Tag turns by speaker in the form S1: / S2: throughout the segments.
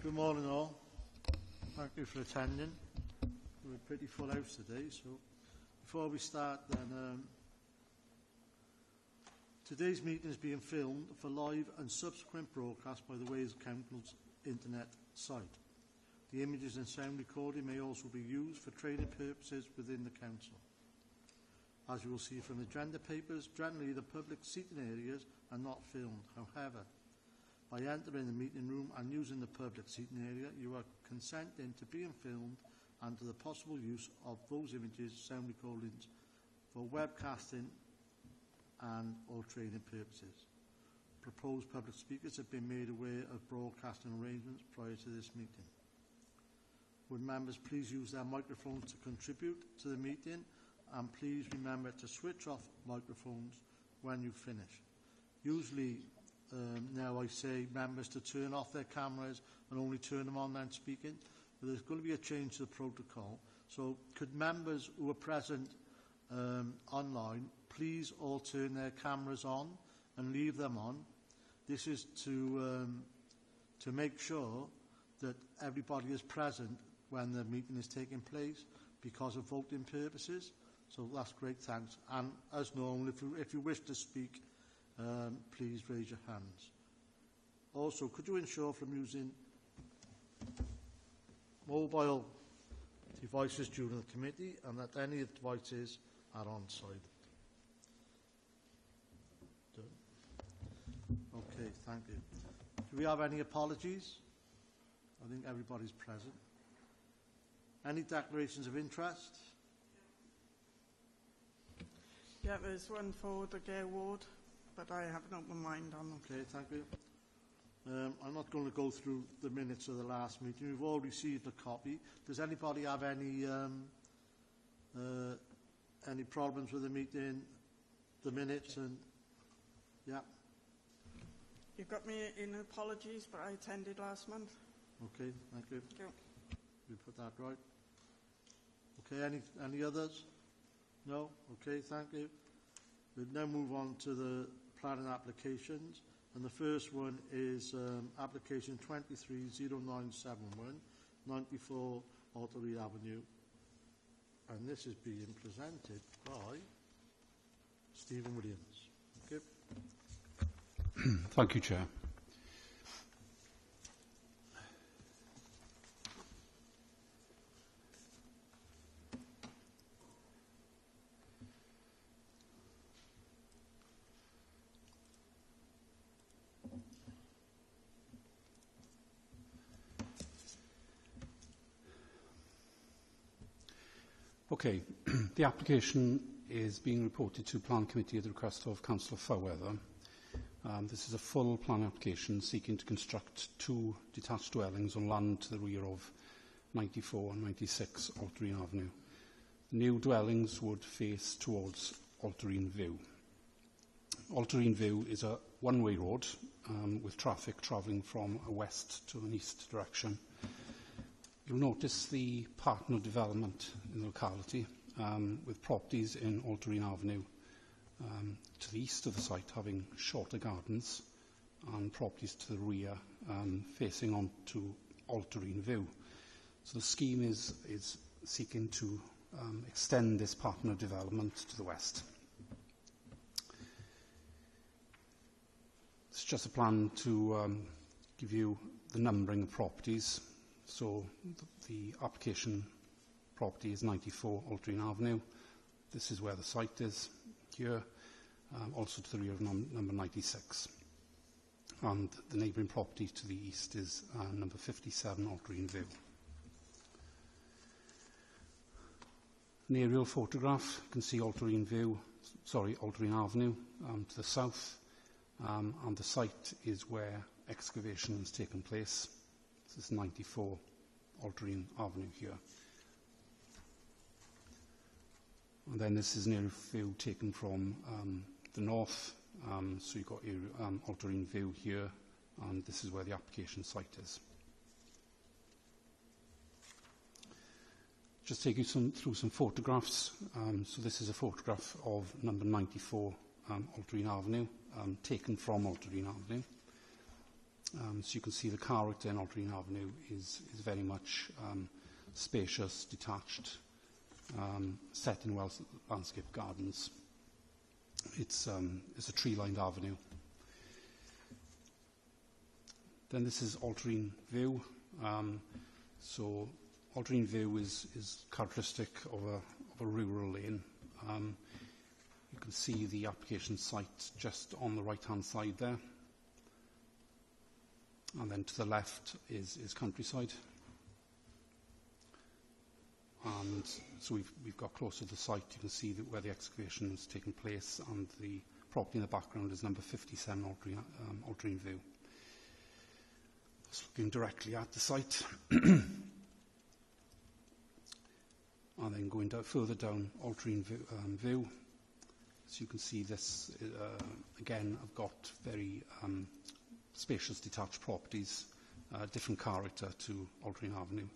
S1: Good morning all. Thank you for attending. We're a pretty full house today, so before we start then, today's meeting is being filmed for live and subsequent broadcast by the Wales Council's internet site. The images and sound recording may also be used for training purposes within the Council. As you will see from the agenda papers, generally the public seating areas are not filmed. However, by entering the meeting room and using the public seating area, you are consenting to being filmed and to the possible use of those images, sound recordings for webcasting and or training purposes. Proposed public speakers have been made aware of broadcasting arrangements prior to this meeting. Would members please use their microphones to contribute to the meeting, and please remember to switch off microphones when you finish. Usually now I say members to turn off their cameras and only turn them on when speaking, but there's going to be a change to the protocol. So could members who are present online please all turn their cameras on and leave them on. This is to make sure that everybody is present when the meeting is taking place because of voting purposes. So that's great, thanks. And as normal, if you wish to speak, please raise your hands. Also, could you ensure from using mobile devices during the committee and that any of the devices are on silent? Okay, thank you. Do we have any apologies? I think everybody's present. Any declarations of interest?
S2: Yeah, there's one for the Gay Ward, but I have an open mind on them.
S1: Okay, thank you. I'm not going to go through the minutes of the last meeting. We've all received a copy. Does anybody have any problems with the meeting, the minutes, and yeah?
S2: You've got me in apologies, but I attended last month.
S1: Okay, thank you.
S2: Thank you.
S1: We put that right. Okay, any others? No? Okay, thank you. We'll now move on to the planning applications. And the first one is application 230971, 94 Ottery Avenue. And this is being presented by Stephen Williams. Okay.
S3: Thank you, Chair. Okay, the application is being reported to Plan Committee at the request of Councillor Fairweather. This is a full plan application seeking to construct 2 detached dwellings on land to the rear of 94 and 96 Alterine Avenue. The new dwellings would face towards Alterine View. Alterine View is a one-way road with traffic travelling from a west to an east direction. You'll notice the partner development in the locality, with properties in Alterine Avenue to the east of the site having shorter gardens and properties to the rear facing onto Alterine View. So the scheme is seeking to extend this partner development to the west. It's just a plan to give you the numbering of properties. So the application property is 94 Alterine Avenue. This is where the site is here, also to the rear of number 96. And the neighbouring property to the east is number 57 Alterine View. An aerial photograph, you can see Alterine Avenue to the south, and the site is where excavation has taken place. This is 94 Alterine Avenue here. And then this is an aerial view taken from the north. So you've got Alterine View here, and this is where the application site is. Just take you through some photographs. So this is a photograph of number 94 Alterine Avenue, taken from Alterine Avenue. So you can see the character in Aldrine Avenue is very much spacious, detached, set in well landscape gardens. It's a tree-lined avenue. Then this is Aldrine View. So Aldrine View is characteristic of a rural lane. You can see the application site just on the right-hand side there. And then to the left is countryside. And so we've got close to the site. You can see where the excavation has taken place, and the property in the background is number 57 Aldrine View. Just looking directly at the site. And then going further down Aldrine View. So you can see this, again, I've got very spacious detached properties, different character to Aldrine Avenue.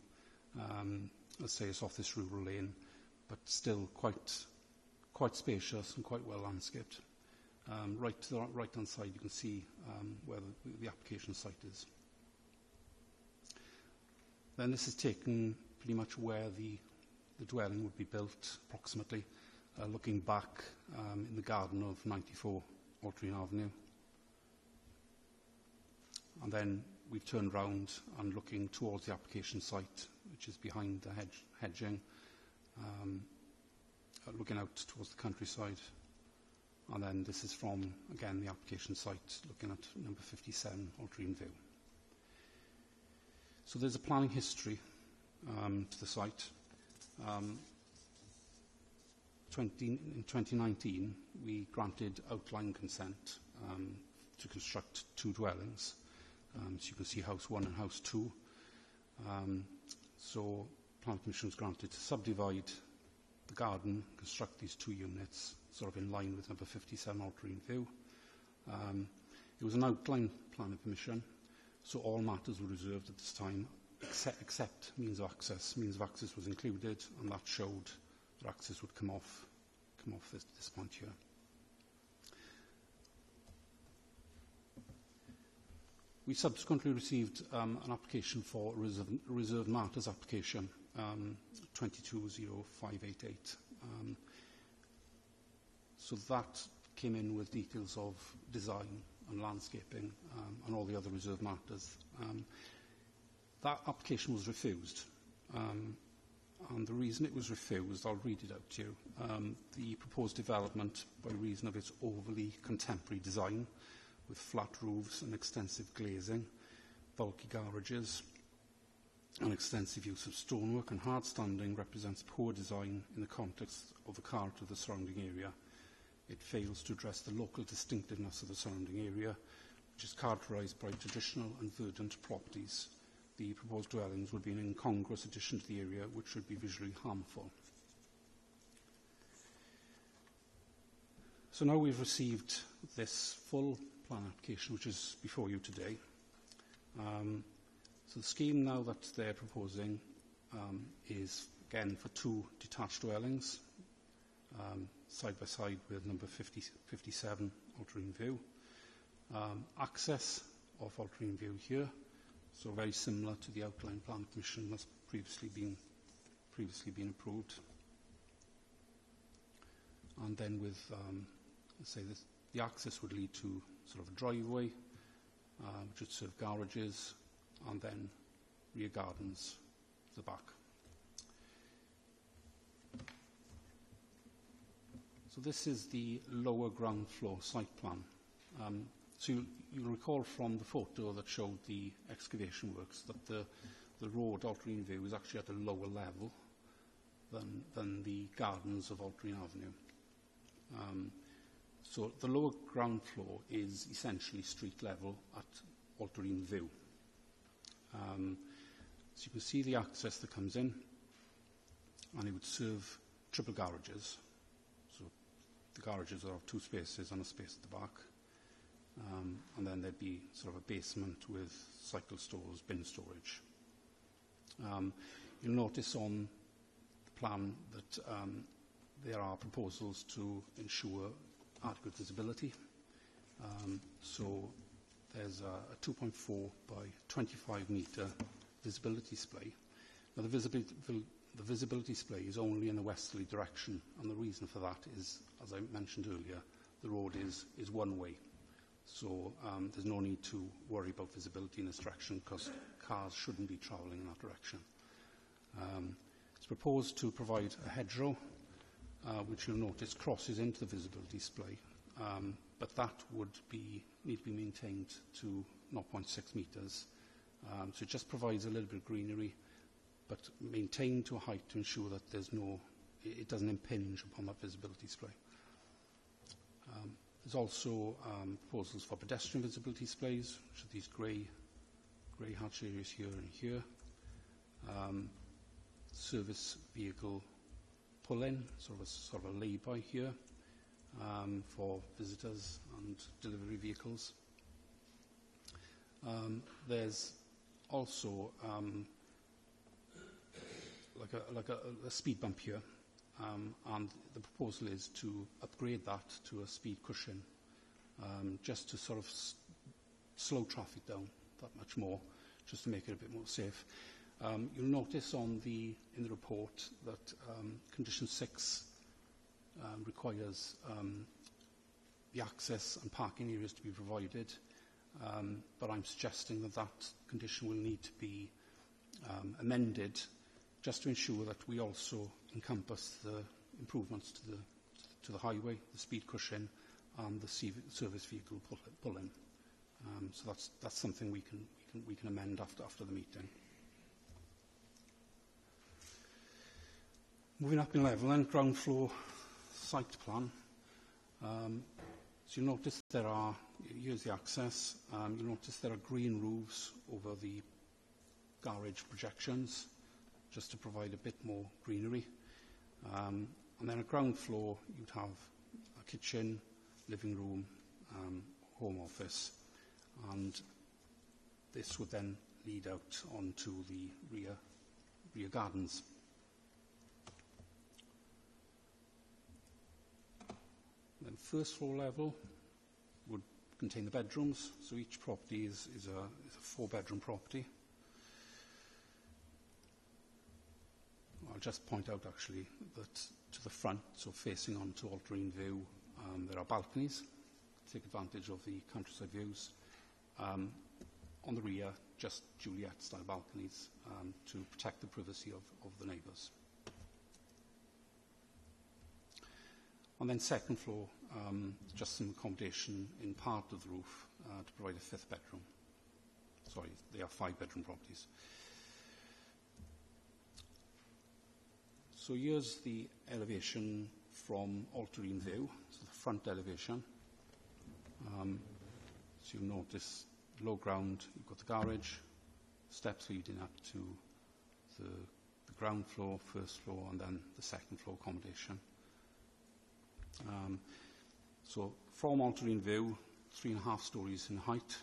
S3: Let's say it's off this rural lane, but still quite spacious and quite well landscaped. Right to the right-hand side, you can see where the application site is. Then this is taken pretty much where the dwelling would be built, approximately, looking back in the garden of 94 Aldrine Avenue. And then we've turned round and looking towards the application site, which is behind the hedging, looking out towards the countryside. And then this is from, again, the application site, looking at number 57 Aldrine View. So there's a planning history to the site. In 2019, we granted outline consent to construct 2 dwellings. So you can see House 1 and House 2. So Planning Commission was granted to subdivide the garden, construct these 2 units, sort of in line with number 57 Aldrine View. It was an outline planning permission, so all matters were reserved at this time, except means of access. Means of access was included, and that showed that access would come off this point here. We subsequently received an application for a reserved matters application, 220588. So that came in with details of design and landscaping and all the other reserved matters. That application was refused. And the reason it was refused, I'll read it out to you. The proposed development, by reason of its overly contemporary design, with flat roofs and extensive glazing, bulky garages, and extensive use of stonework and hard standing, represents poor design in the context of the character of the surrounding area. It fails to address the local distinctiveness of the surrounding area, which is characterised by traditional and verdant properties. The proposed dwellings would be an incongruous addition to the area, which would be visually harmful. So now we've received this full plan application, which is before you today. So the scheme now that they're proposing is, again, for 2 detached dwellings, side by side with number 57 Aldrine View. Access of Aldrine View here, so very similar to the outline plan commission that's previously been approved. And then with, let's say, the access would lead to sort of a driveway, which would serve garages, and then rear gardens at the back. So this is the lower ground floor site plan. So you'll recall from the photo that showed the excavation works that the road, Aldrine View, is actually at a lower level than the gardens of Aldrine Avenue. So the lower ground floor is essentially street level at Aldrine View. So you can see the access that comes in, and it would serve triple garages. So the garages are of 2 spaces and a space at the back. And then there'd be sort of a basement with cycle stores, bin storage. You'll notice on the plan that there are proposals to ensure adequate visibility. So there's a 2.4 by 25 metre visibility display. Now, the visibility display is only in the westerly direction, and the reason for that is, as I mentioned earlier, the road is one way. So there's no need to worry about visibility in this direction because cars shouldn't be travelling in that direction. It's proposed to provide a hedgerow, which you'll notice crosses into the visibility display, but that would need to be maintained to 0.6 metres. So it just provides a little bit of greenery, but maintained to a height to ensure that it doesn't impinge upon that visibility display. There's also proposals for pedestrian visibility displays, which are these grey hatch areas here and here. Service vehicle pull-in, sort of a lay-by here for visitors and delivery vehicles. There's also like a speed bump here, and the proposal is to upgrade that to a speed cushion, just to sort of slow traffic down that much more, just to make it a bit more safe. You'll notice in the report that condition 6 requires the access and parking areas to be provided, but I'm suggesting that condition will need to be amended just to ensure that we also encompass the improvements to the highway, the speed cushion, and the service vehicle pull-in. So that's something we can amend after the meeting. Moving up in level, then ground floor site plan. So you'll notice here's the access. You'll notice there are green roofs over the garage projections, just to provide a bit more greenery. And then at ground floor, you'd have a kitchen, living room, home office, and this would then lead out onto the rear gardens. Then first floor level would contain the bedrooms. So each property is a 4-bedroom property. I'll just point out actually that to the front, so facing onto Altarine View, there are balconies to take advantage of the countryside views. On the rear, just Juliet-style balconies to protect the privacy of the neighbours. And then second floor, just some accommodation in part of the roof to provide a 5th bedroom. Sorry, they are 5-bedroom properties. So here's the elevation from Altarine View, so the front elevation. So you'll notice low ground, you've got the garage, steps leading up to the ground floor, first floor, and then the second floor accommodation. So from Altarine View, 3.5 stories in height,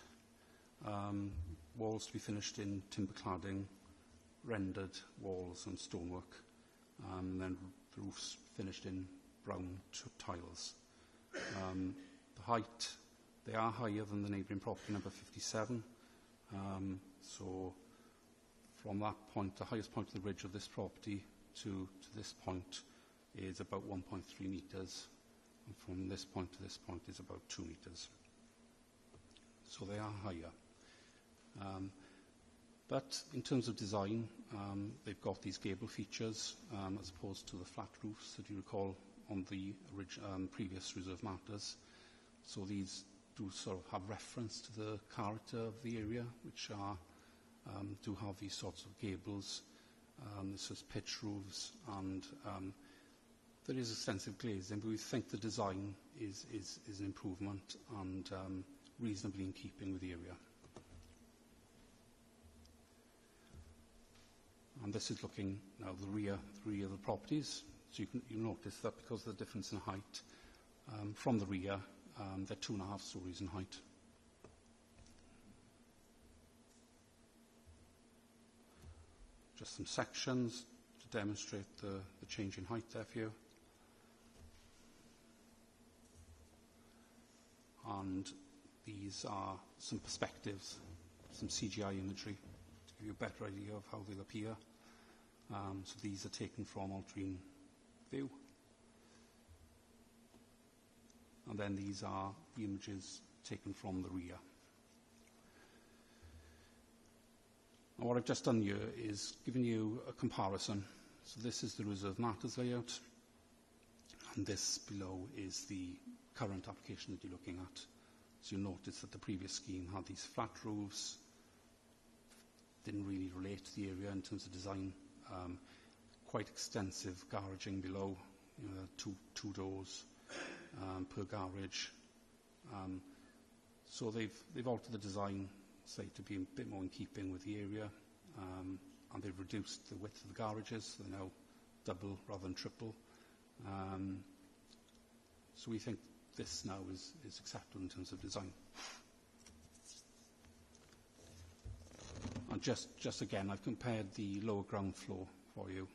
S3: walls to be finished in timber cladding, rendered walls and stonework, and then the roofs finished in brown tiles. The height, they are higher than the neighbouring property number 57. So from that point, the highest point of the ridge of this property to this point is about 1.3 metres. And from this point to this point is about 2 metres. So they are higher. But in terms of design, they've got these gable features as opposed to the flat roofs that you recall on the previous reserve matters. So these do sort of have reference to the character of the area, which do have these sorts of gables. This is pitch roofs, and there is extensive glazing, but we think the design is an improvement and reasonably in keeping with the area. And this is looking now the rear of the properties. So you notice that because of the difference in height, from the rear, they're 2.5 stories in height. Just some sections to demonstrate the change in height there for you. And these are some perspectives, some CGI imagery, to give you a better idea of how they'll appear. So these are taken from all-terrain view. And then these are the images taken from the rear. And what I've just done here is given you a comparison. So this is the Reserve Matters layout, and this below is the current application that you're looking at. So you'll notice that the previous scheme had these flat roofs, didn't really relate to the area in terms of design. Quite extensive garaging below, you know, two doors per garage. So they've altered the design, say, to be a bit more in keeping with the area, and they've reduced the width of the garages. So they're now double rather than triple. So we think this now is acceptable in terms of design. And just again, I've compared the lower ground floor for you.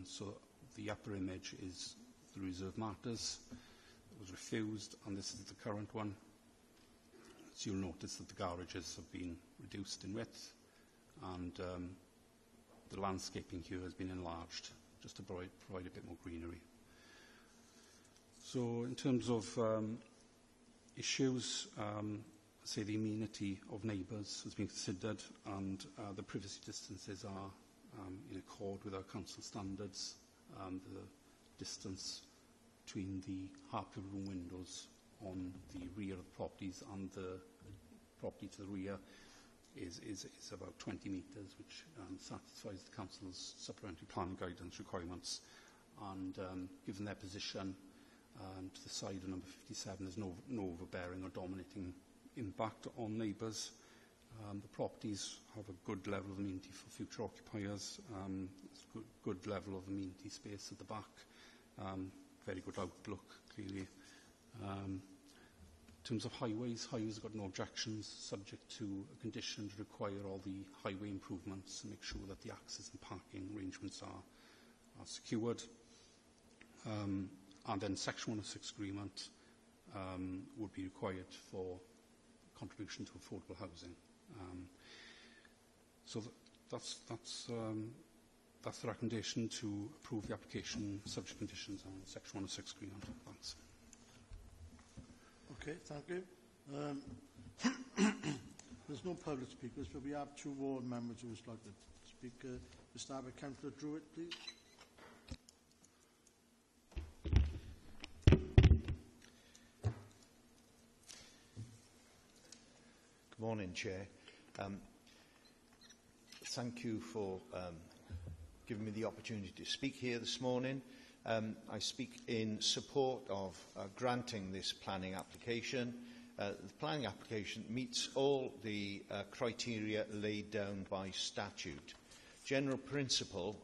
S3: So the upper image is the Reserve Matters. It was refused, and this is the current one. So you'll notice that the garages have been reduced in width, and the landscaping here has been enlarged, just to provide a bit more greenery. So in terms of issues, say the amenity of neighbours has been considered, and the privacy distances are in accord with our council standards. The distance between the Harper room windows on the rear of the properties and the property to the rear is about 20 metres, which satisfies the council's supplementary planning guidance requirements. And given their position to the side of number 57, there's no overbearing or dominating impact on neighbours. The properties have a good level of amenity for future occupiers. There's a good level of amenity space at the back. Very good outlook, clearly. In terms of highways have got no objections, subject to a condition to require all the highway improvements and make sure that the access and parking arrangements are secured. And then Section 106 agreement would be required for contribution to affordable housing. So that's the recommendation to approve the application subject to conditions on Section 106 agreement. Thanks.
S1: Okay, thank you. There's no public speakers, but we have two ward members who would like to speak. We'll start with Councillor Druitt, please.
S4: Good morning, Chair. Thank you for giving me the opportunity to speak here this morning. I speak in support of granting this planning application. The planning application meets all the criteria laid down by statute. General principle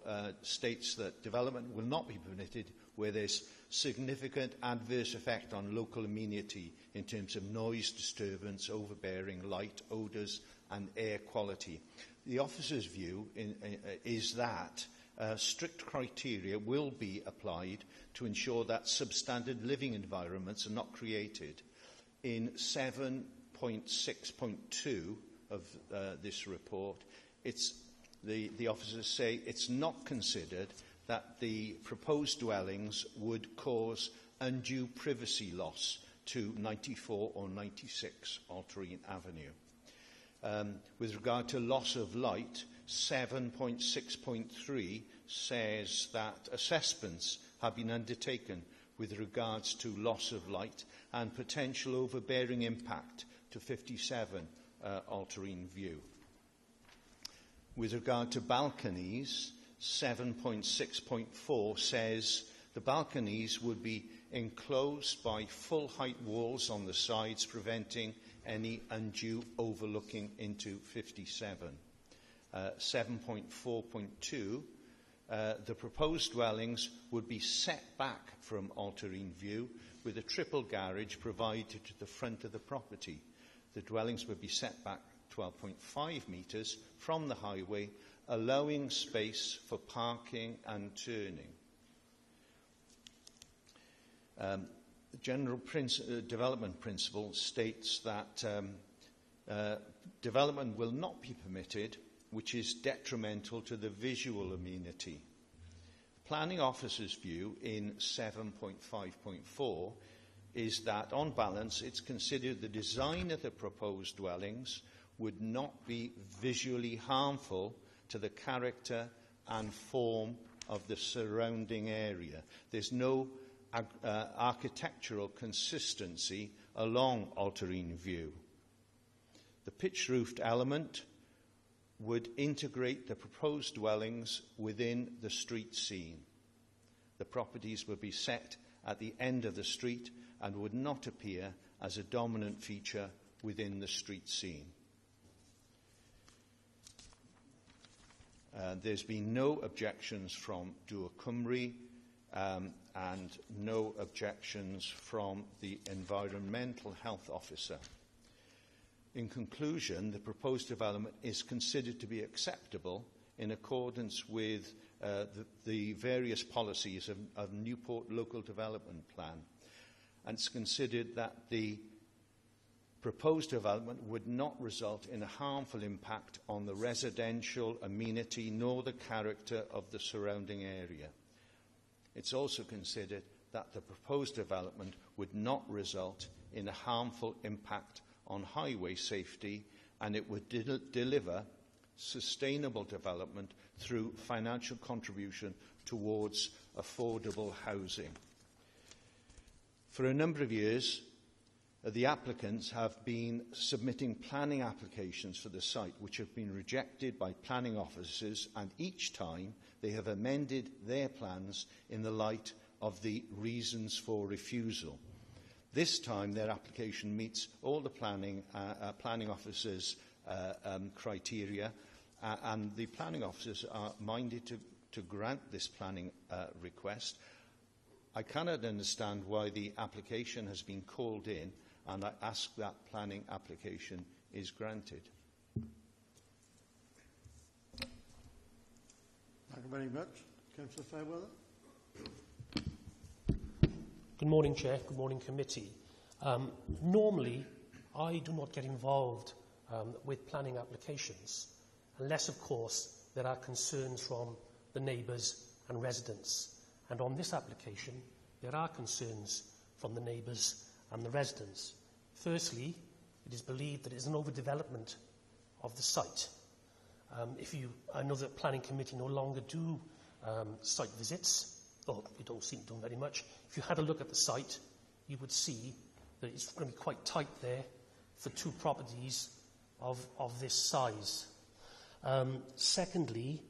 S4: states that development will not be permitted where there's significant adverse effect on local amenity in terms of noise, disturbance, overbearing, light, odours and air quality. The officer's view is that strict criteria will be applied to ensure that substandard living environments are not created. In 7.6.2 of this report, the officers say it's not considered that the proposed dwellings would cause undue privacy loss to 94 or 96 Altarine Avenue. With regard to loss of light, 7.6.3 says that assessments have been undertaken with regards to loss of light and potential overbearing impact to 57 Altarine View. With regard to balconies, 7.6.4 says the balconies would be enclosed by full-height walls on the sides, preventing any undue overlooking into 57. 7.4.2, the proposed dwellings would be set back from Altarine View with a triple garage provided to the front of the property. The dwellings would be set back 12.5 metres from the highway, allowing space for parking and turning. the general development principle states that development will not be permitted which is detrimental to the visual amenity. Planning officer's view in 7.5.4 is that, on balance, it's considered the design of the proposed dwellings would not be visually harmful to the character and form of the surrounding area. There's no architectural consistency along Altarine View. The pitch-roofed element would integrate the proposed dwellings within the street scene. The properties would be set at the end of the street and would not appear as a dominant feature within the street scene. There's been no objections from Dŵr Cymru and no objections from the Environmental Health Officer. In conclusion, the proposed development is considered to be acceptable in accordance with the various policies of Newport Local Development Plan. And it's considered that the proposed development would not result in a harmful impact on the residential amenity nor the character of the surrounding area. It's also considered that the proposed development would not result in a harmful impact on highway safety, and it would deliver sustainable development through financial contribution towards affordable housing. For a number of years, the applicants have been submitting planning applications for the site, which have been rejected by planning officers, and each time they have amended their plans in the light of the reasons for refusal. This time their application meets all the planning officers' criteria, and the planning officers are minded to grant this planning request. I cannot understand why the application has been called in, and I ask that planning application is granted.
S1: Thank you very much. Councillor Fairweather.
S5: Good morning, Chair. Good morning, Committee. Normally, I do not get involved with planning applications, unless, of course, there are concerns from the neighbours and residents. And on this application, there are concerns from the neighbours and the residents. Firstly, it is believed that it is an overdevelopment of the site. I know that Planning Committee no longer do site visits, or you don't seem to do very much. If you had a look at the site, you would see that it's going to be quite tight there for two properties of this size. Secondly,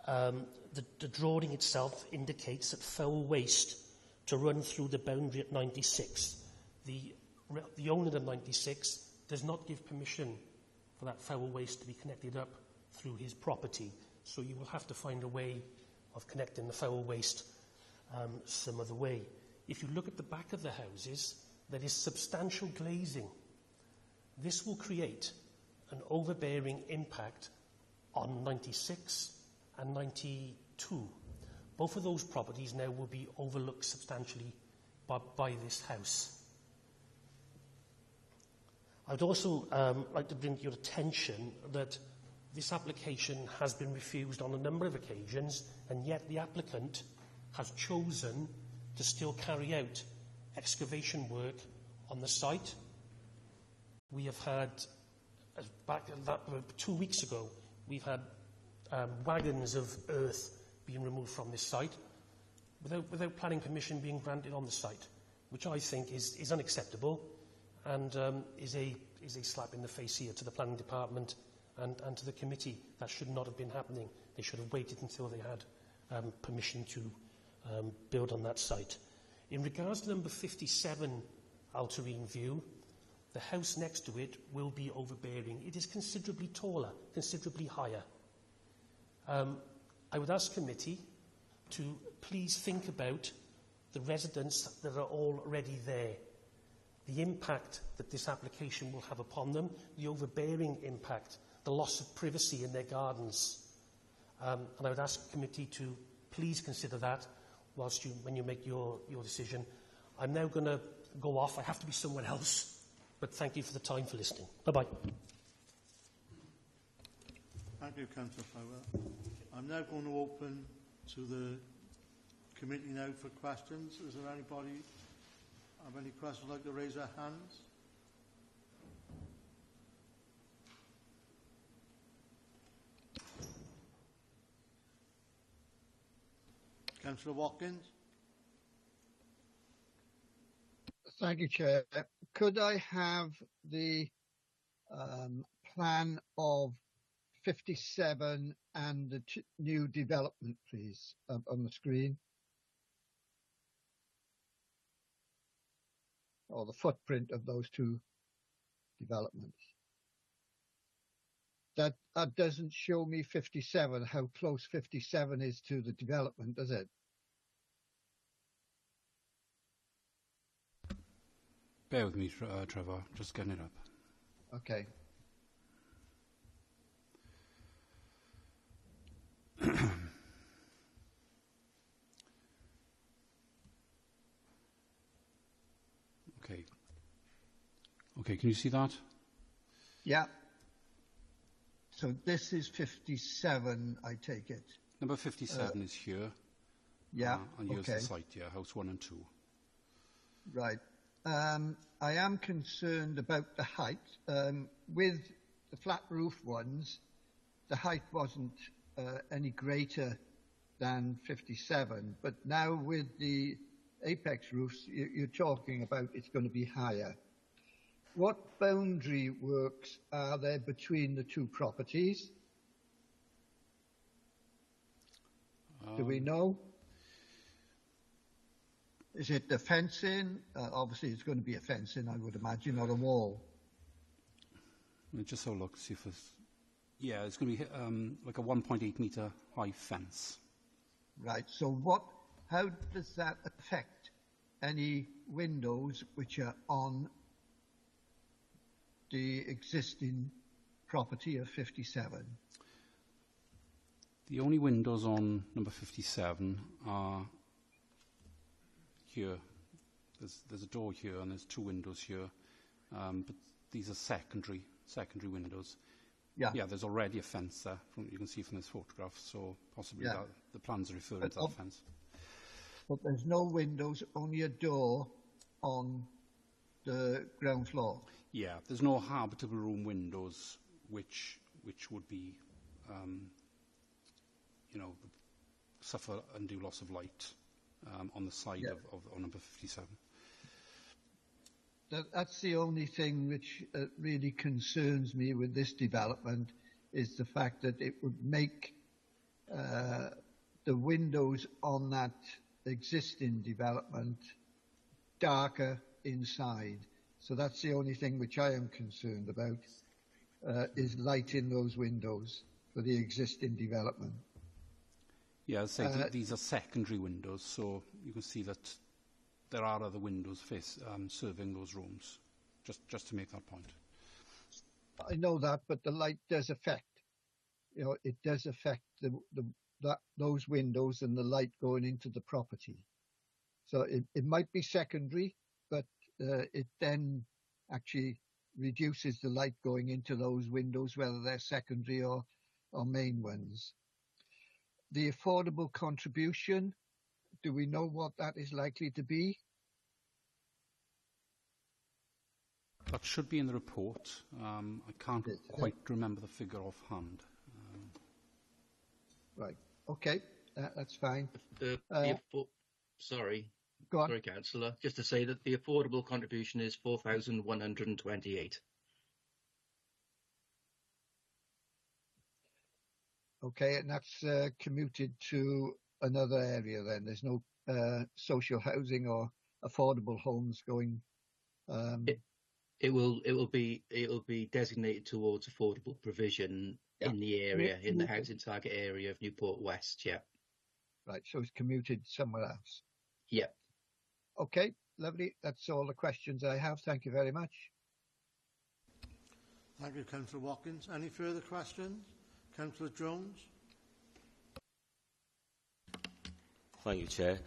S5: the drawing itself indicates that foul waste to run through the boundary at 96. The owner of 96 does not give permission for that foul waste to be connected up through his property. So you will have to find a way of connecting the foul waste some other way. If you look at the back of the houses, there is substantial glazing. This will create an overbearing impact on 96 and 92. Both of those properties now will be overlooked substantially by this house. I'd also like to bring to your attention that this application has been refused on a number of occasions, and yet the applicant has chosen to still carry out excavation work on the site. We have had, back 2 weeks ago, we've had wagons of earth being removed from this site without planning permission being granted on the site, which I think is unacceptable and is a slap in the face here to the planning department and to the committee. That should not have been happening. They should have waited until they had permission to build on that site. In regards to number 57, Altarine View, the house next to it will be overbearing. It is considerably taller, considerably higher. I would ask committee to please think about the residents that are already there, the impact that this application will have upon them, the overbearing impact, the loss of privacy in their gardens. And I would ask committee to please consider that when you make your decision. I'm now going to go off. I have to be somewhere else. But thank you for the time for listening. Bye-bye.
S1: Thank you, Councillor Fowler. I'm now going to open to the committee now for questions. Is there anybody have any questions like to raise their hands? Councillor Watkins.
S6: Thank you, Chair. Could I have the plan of 57 and the new development, please, on the screen? Or the footprint of those two developments. That doesn't show me 57, how close 57 is to the development, does it?
S3: Bear with me, Trevor. Just getting it up.
S6: Okay.
S3: Okay. Okay, can you see that?
S6: Yeah. So this is 57, I take it.
S3: Number 57 is here.
S6: Yeah,
S3: and here's
S6: okay.
S3: the site, yeah, house 1 and 2.
S6: Right. I am concerned about the height. With the flat roof ones, the height wasn't any greater than 57, but now with the apex roofs, you're talking about it's going to be higher. What boundary works are there between the two properties? Do we know? Is it the fencing? Obviously, it's going to be a fencing, I would imagine, or a wall.
S3: Let me just have a look, see if it's... Yeah, it's going to be like a 1.8 metre high fence.
S6: Right, so how does that affect any windows which are on the existing property of 57?
S3: The only windows on number 57 are here. There's a door here and there's 2 windows here, but these are secondary windows.
S6: Yeah.
S3: Yeah, there's already a fence there, you can see from this photograph, so possibly
S6: Yeah.
S3: that, the plans are referring to that fence.
S6: But there's no windows, only a door on the ground floor.
S3: Yeah, there's no habitable room windows which would be, suffer undue loss of light on the side of number 57.
S6: That's the only thing which really concerns me with this development, is the fact that it would make the windows on that existing development darker inside. So that's the only thing which I am concerned about, is lighting those windows for the existing development.
S3: Yeah, I'd say these are secondary windows, so you can see that there are other windows serving those rooms, just to make that point.
S6: I know that, but the light does affect, it does affect those windows and the light going into the property. So it might be secondary, but it then actually reduces the light going into those windows, whether they're secondary or main ones. The affordable contribution, do we know what that is likely to be?
S3: That should be in the report. I can't quite remember the figure offhand.
S6: Right. Okay. That's fine.
S7: Sorry.
S6: Go on.
S7: Sorry, Councillor. Just to say that the affordable contribution is 4,128.
S6: Okay, and that's commuted to another area then. There's no social housing or affordable homes going.
S7: It will be designated towards affordable provision in the area, in the housing target area of Newport West. Yeah.
S6: Right. So it's commuted somewhere else.
S7: Yeah.
S6: Okay. Lovely. That's all the questions I have. Thank you very much.
S1: Thank you, Councillor Watkins. Any further questions? Councillor Jones.
S8: Thank you, Chair.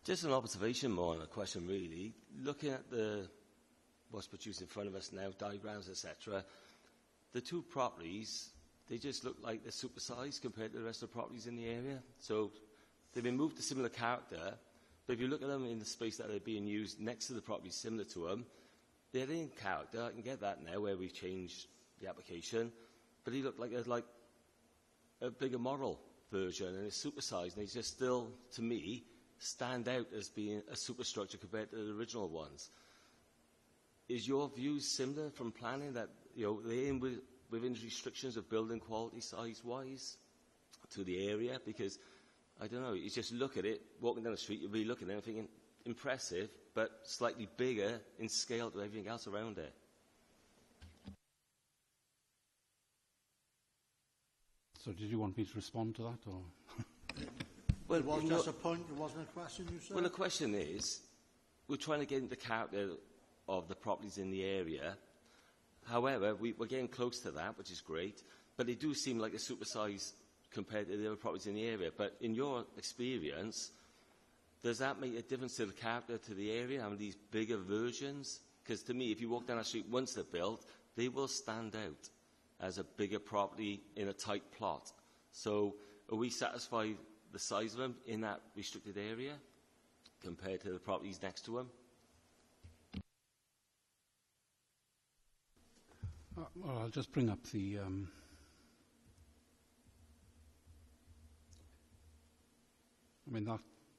S8: Just an observation more than a question, really. Looking at what's produced in front of us now, diagrams, etc., the two properties, they just look like they're supersized compared to the rest of the properties in the area. So they've been moved to similar character, but if you look at them in the space that they're being used next to the properties similar to them, they're in character. I can get that now where we've changed the application, but they look like a bigger model version, and it's supersized, and they just still, to me, stand out as being a superstructure compared to the original ones. Is your view similar from planning that, they're in within restrictions of building quality size-wise to the area? Because, I don't know, you just look at it, walking down the street, you'll be looking at it and thinking, impressive, but slightly bigger in scale to everything else around it.
S3: So did you want me to respond to that, or?
S1: Well, it was just a point, it wasn't a question, you said?
S8: Well, the question is, we're trying to get into the character of the properties in the area. However, we're getting close to that, which is great, but they do seem like a supersize compared to the other properties in the area. But in your experience, does that make a difference to the character to the area, having these bigger versions? Because to me, if you walk down the street once they're built, they will stand out as a bigger property in a tight plot. So are we satisfied the size of them in that restricted area compared to the properties next to them?
S3: Well, I'll just bring up the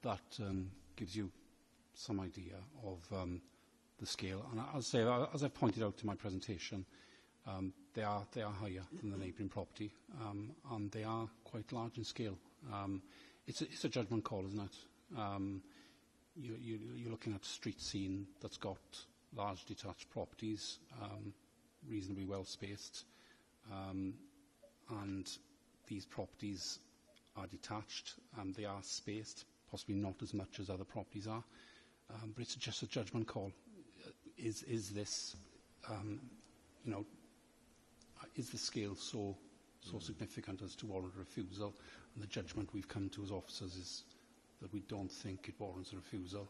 S3: that gives you some idea of the scale. And I'll say, as I pointed out in my presentation, they are higher than the neighbouring property, and they are quite large in scale. It's a judgment call, isn't it? You're looking at a street scene that's got large detached properties, reasonably well spaced, and these properties are detached, and they are spaced, possibly not as much as other properties are, but it's just a judgment call. Is this, is the scale so significant as to warrant a refusal? And the judgment we've come to as officers is that we don't think it warrants a refusal.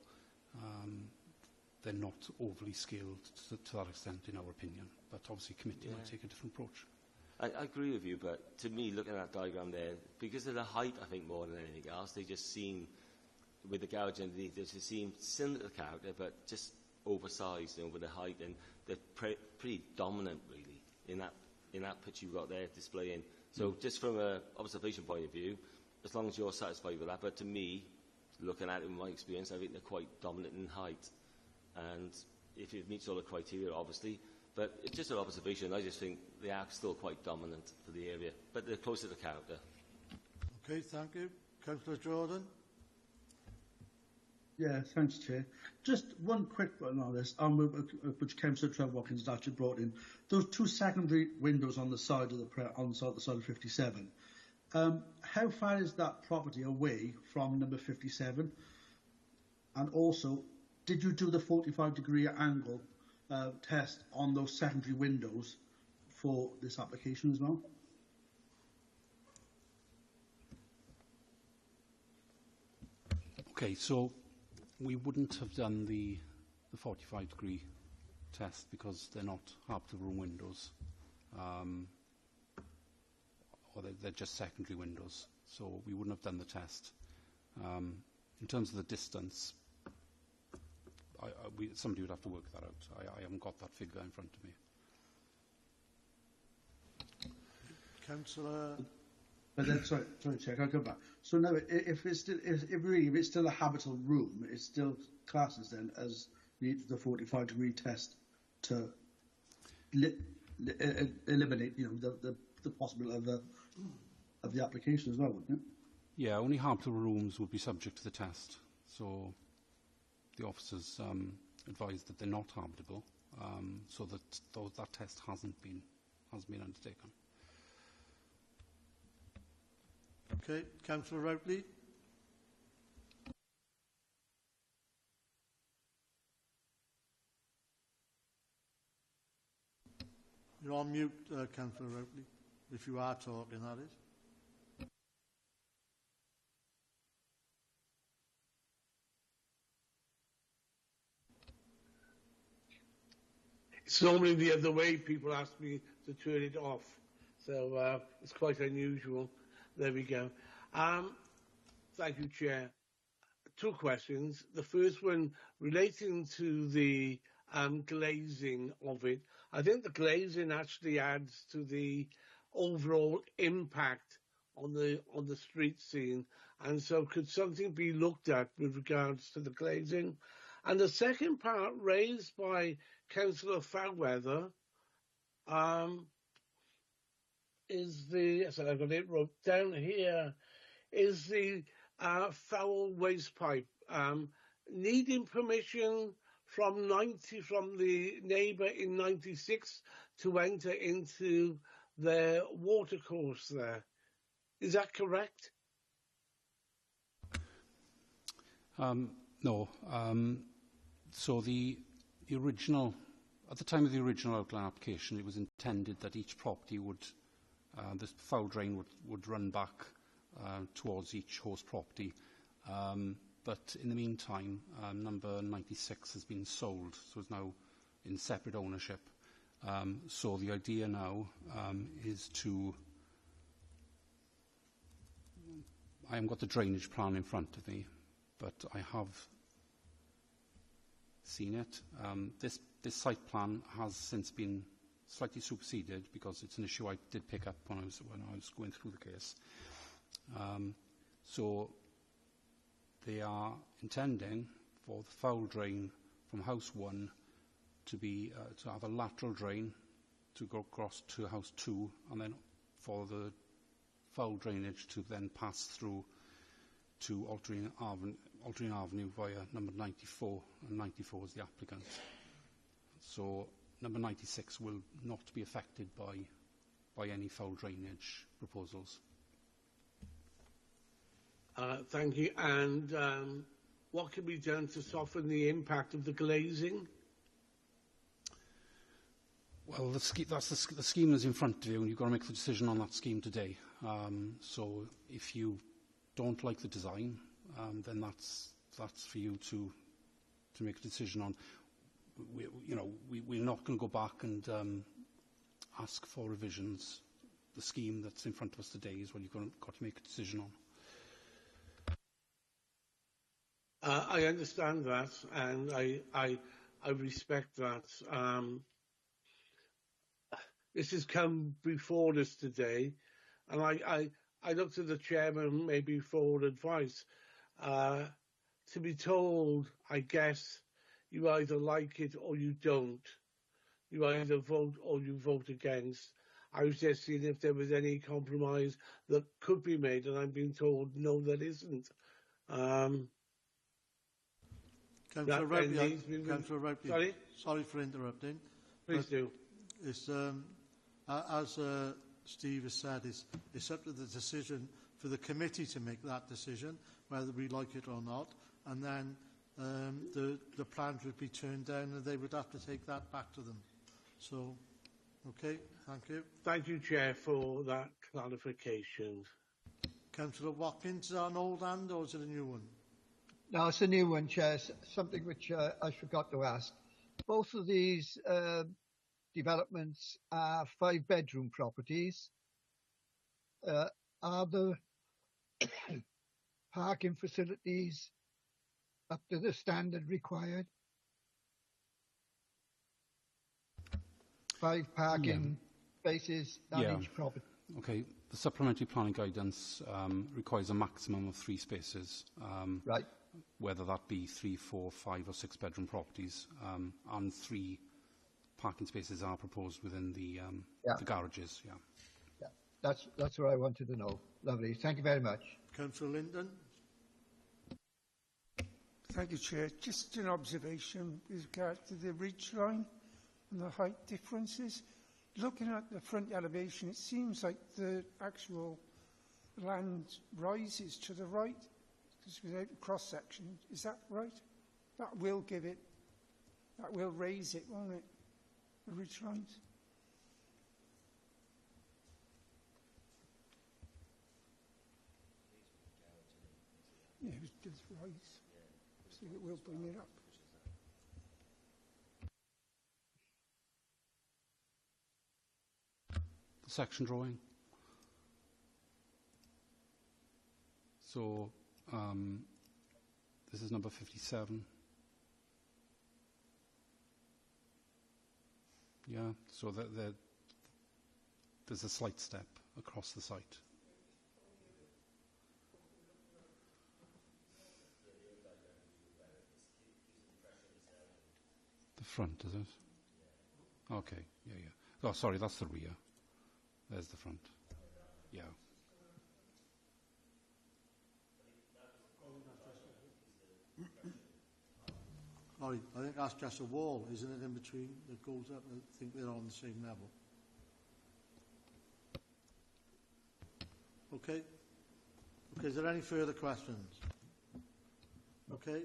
S3: They're not overly scaled to that extent, in our opinion. But obviously, committee might take a different approach.
S8: I agree with you, but to me, looking at that diagram there, because of the height, I think, more than anything else, they just seem, with the garage underneath, they just seem similar to the character, but just oversized, with the height, and they're pretty dominant, really, in that picture you've got there displaying. So just from an observation point of view, as long as you're satisfied with that, but to me, looking at it in my experience, I think they're quite dominant in height. And if it meets all the criteria, obviously, but it's just an observation. I just think they are still quite dominant for the area, but they're closer to character.
S1: Okay, thank you. Councillor Jordan.
S9: Yeah, thanks, Chair. Just one quick one on this, which Councillor Trevor Watkins has actually brought in. Those two secondary windows on the side of the side of 57. How far is that property away from number 57? And also, did you do the 45-degree angle test on those secondary windows for this application as well?
S3: Okay, so we wouldn't have done the 45-degree test because they're not habitable room windows, or they're just secondary windows. So we wouldn't have done the test. In terms of the distance, somebody would have to work that out. I haven't got that figure in front of me.
S1: Councillor.
S9: But then, sorry, Chair, I'll come back. So now, if it's still a habitable room, it still classes then as the 45-degree test to eliminate, the possibility of the application as well, wouldn't it?
S3: Yeah, only habitable rooms would be subject to the test. So the officers advised that they're not habitable, so that test hasn't been undertaken.
S1: Okay, Councillor Routley. You're on mute, Councillor Routley, if you are talking, that is.
S10: It's normally the other way. People ask me to turn it off. So it's quite unusual. There we go. Thank you, Chair. Two questions. The first one relating to the glazing of it. I think the glazing actually adds to the overall impact on the street scene, and so could something be looked at with regards to the glazing? And the second part raised by Councillor Fairweather is the, so I've got it wrote down here, is the foul waste pipe needing permission from the neighbour in 96 to enter into their watercourse there. Is that correct?
S3: No. So the original, at the time of the original outline application, it was intended that each property would, the foul drain would run back towards each host property. But in the meantime, number 96 has been sold, so it's now in separate ownership. So the idea now is to, I haven't got the drainage plan in front of me, but I have seen it. This site plan has since been slightly superseded because it's an issue I did pick up when I was going through the case. So they are intending for the foul drain from house 1 to be to have a lateral drain to go across to house 2, and then for the foul drainage to then pass through to Altering Avenue via number 94, and 94 is the applicant. So number 96 will not be affected by any foul drainage proposals.
S10: Thank you. And what can be done to soften the impact of the glazing?
S3: Well, the scheme is in front of you, and you've got to make the decision on that scheme today. So if you don't like the design, then that's for you to make a decision on. We're not going to go back and ask for revisions. The scheme that's in front of us today is what you've got to make a decision on.
S10: I understand that, and I respect that. This has come before us today, and I look to the chairman maybe for advice. To be told, I guess, you either like it or you don't. You either vote or you vote against. I was just seeing if there was any compromise that could be made, and I'm being told no, there isn't.
S1: Councillor Ripley, sorry for interrupting.
S10: Please do.
S1: It's, as Steve has said, it's up to the decision for the committee to make that decision, whether we like it or not, and then the plans would be turned down and they would have to take that back to them. So, okay, thank you.
S10: Thank you, Chair, for that clarification.
S1: Councillor Watkins, is that an old hand or is it a new one?
S6: No, it's a new one, Chair. Something which I forgot to ask. Both of these developments are 5-bedroom properties. Are the parking facilities up to the standard required? 5 parking spaces on each property.
S3: Okay. The supplementary planning guidance requires a maximum of 3 spaces.
S6: Right.
S3: Whether that be 3, 4, 5 or 6 bedroom properties, and 3 parking spaces are proposed within the garages. Yeah.
S6: That's what I wanted to know. Lovely. Thank you very much.
S1: Councillor Linden.
S11: Thank you, Chair. Just an observation with regard to the ridge line and the height differences. Looking at the front elevation, it seems like the actual land rises to the right, because without a cross-section. Is that right? That will raise it, won't it? The ridge lines? Yeah, it does rise. So it will bring it up.
S3: the section drawing. So this is number 57. Yeah, so there's a slight step across the site. The front, is it? Okay, yeah. Oh, sorry, that's the rear. There's the front. Yeah.
S1: Sorry, I think that's just a wall, isn't it, in between that goes up? I think they're on the same level. Okay. Okay, is there any further questions? Okay.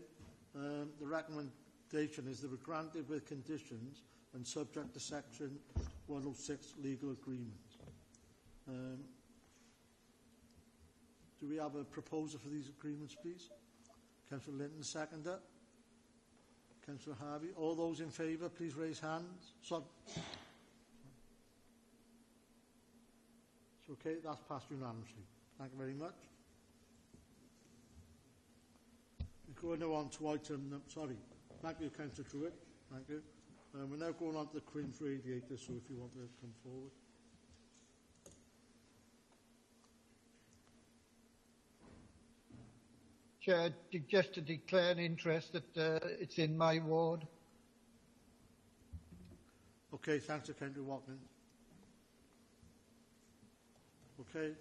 S1: The recommendation is that we're granted with conditions and subject to Section 106 legal agreements. Do we have a proposal for these agreements, please? Councillor Linton, seconder. Councillor Harvey. All those in favour, please raise hands. So, okay, that's passed unanimously. Thank you very much. We're going now on to item, sorry, thank you, Councillor Truitt. Thank you. We're now going on to the Queen's radiator, so if you want to come forward.
S6: Chair, just to declare an interest that it's in my ward.
S1: Okay, thanks to Councillor Watkins. Okay,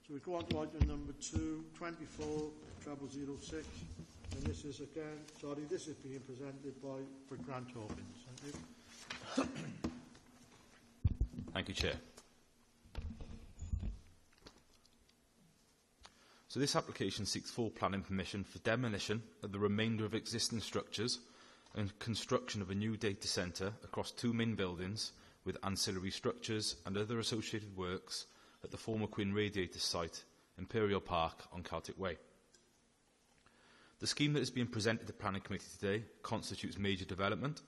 S1: so we go on to item number 2, 24/006, and this is again, sorry, this is being presented by Grant Hawkins. Thank you.
S12: Thank you, Chair. So this application seeks full planning permission for demolition of the remainder of existing structures and construction of a new data centre across 2 main buildings with ancillary structures and other associated works at the former Queen Radiator site, Imperial Park on Celtic Way. The scheme that is being presented to Planning Committee today constitutes major development,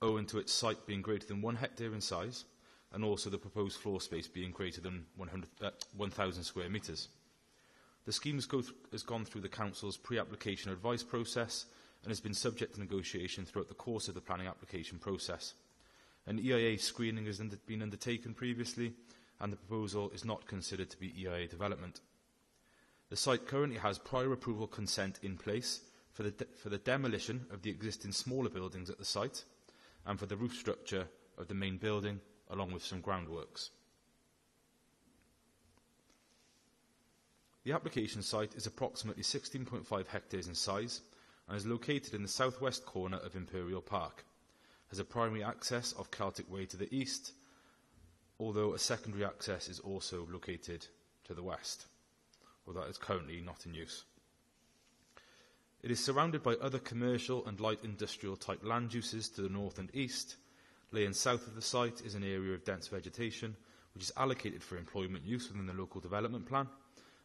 S12: owing to its site being greater than 1 hectare in size and also the proposed floor space being greater than 1,000 square metres. The scheme has gone through the Council's pre-application advice process and has been subject to negotiation throughout the course of the planning application process. An EIA screening has been undertaken previously, and the proposal is not considered to be EIA development. The site currently has prior approval consent in place for the demolition of the existing smaller buildings at the site and for the roof structure of the main building, along with some groundworks. The application site is approximately 16.5 hectares in size and is located in the southwest corner of Imperial Park, has a primary access off Celtic Way to the east, although a secondary access is also located to the west, although that is currently not in use. It is surrounded by other commercial and light industrial type land uses to the north and east. Laying south of the site is an area of dense vegetation which is allocated for employment use within the local development plan,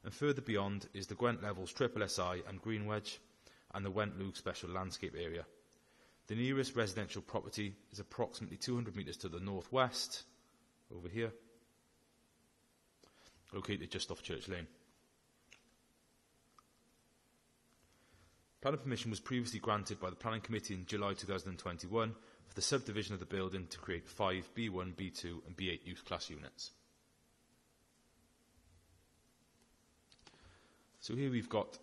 S12: and further beyond is the Gwent Levels SSSI and Green Wedge and the Wentloog Special Landscape Area. The nearest residential property is approximately 200 metres to the northwest, over here, located just off Church Lane. Planning permission was previously granted by the Planning Committee in July 2021 for the subdivision of the building to create 5 B1, B2 and B8 youth class units. So here we've got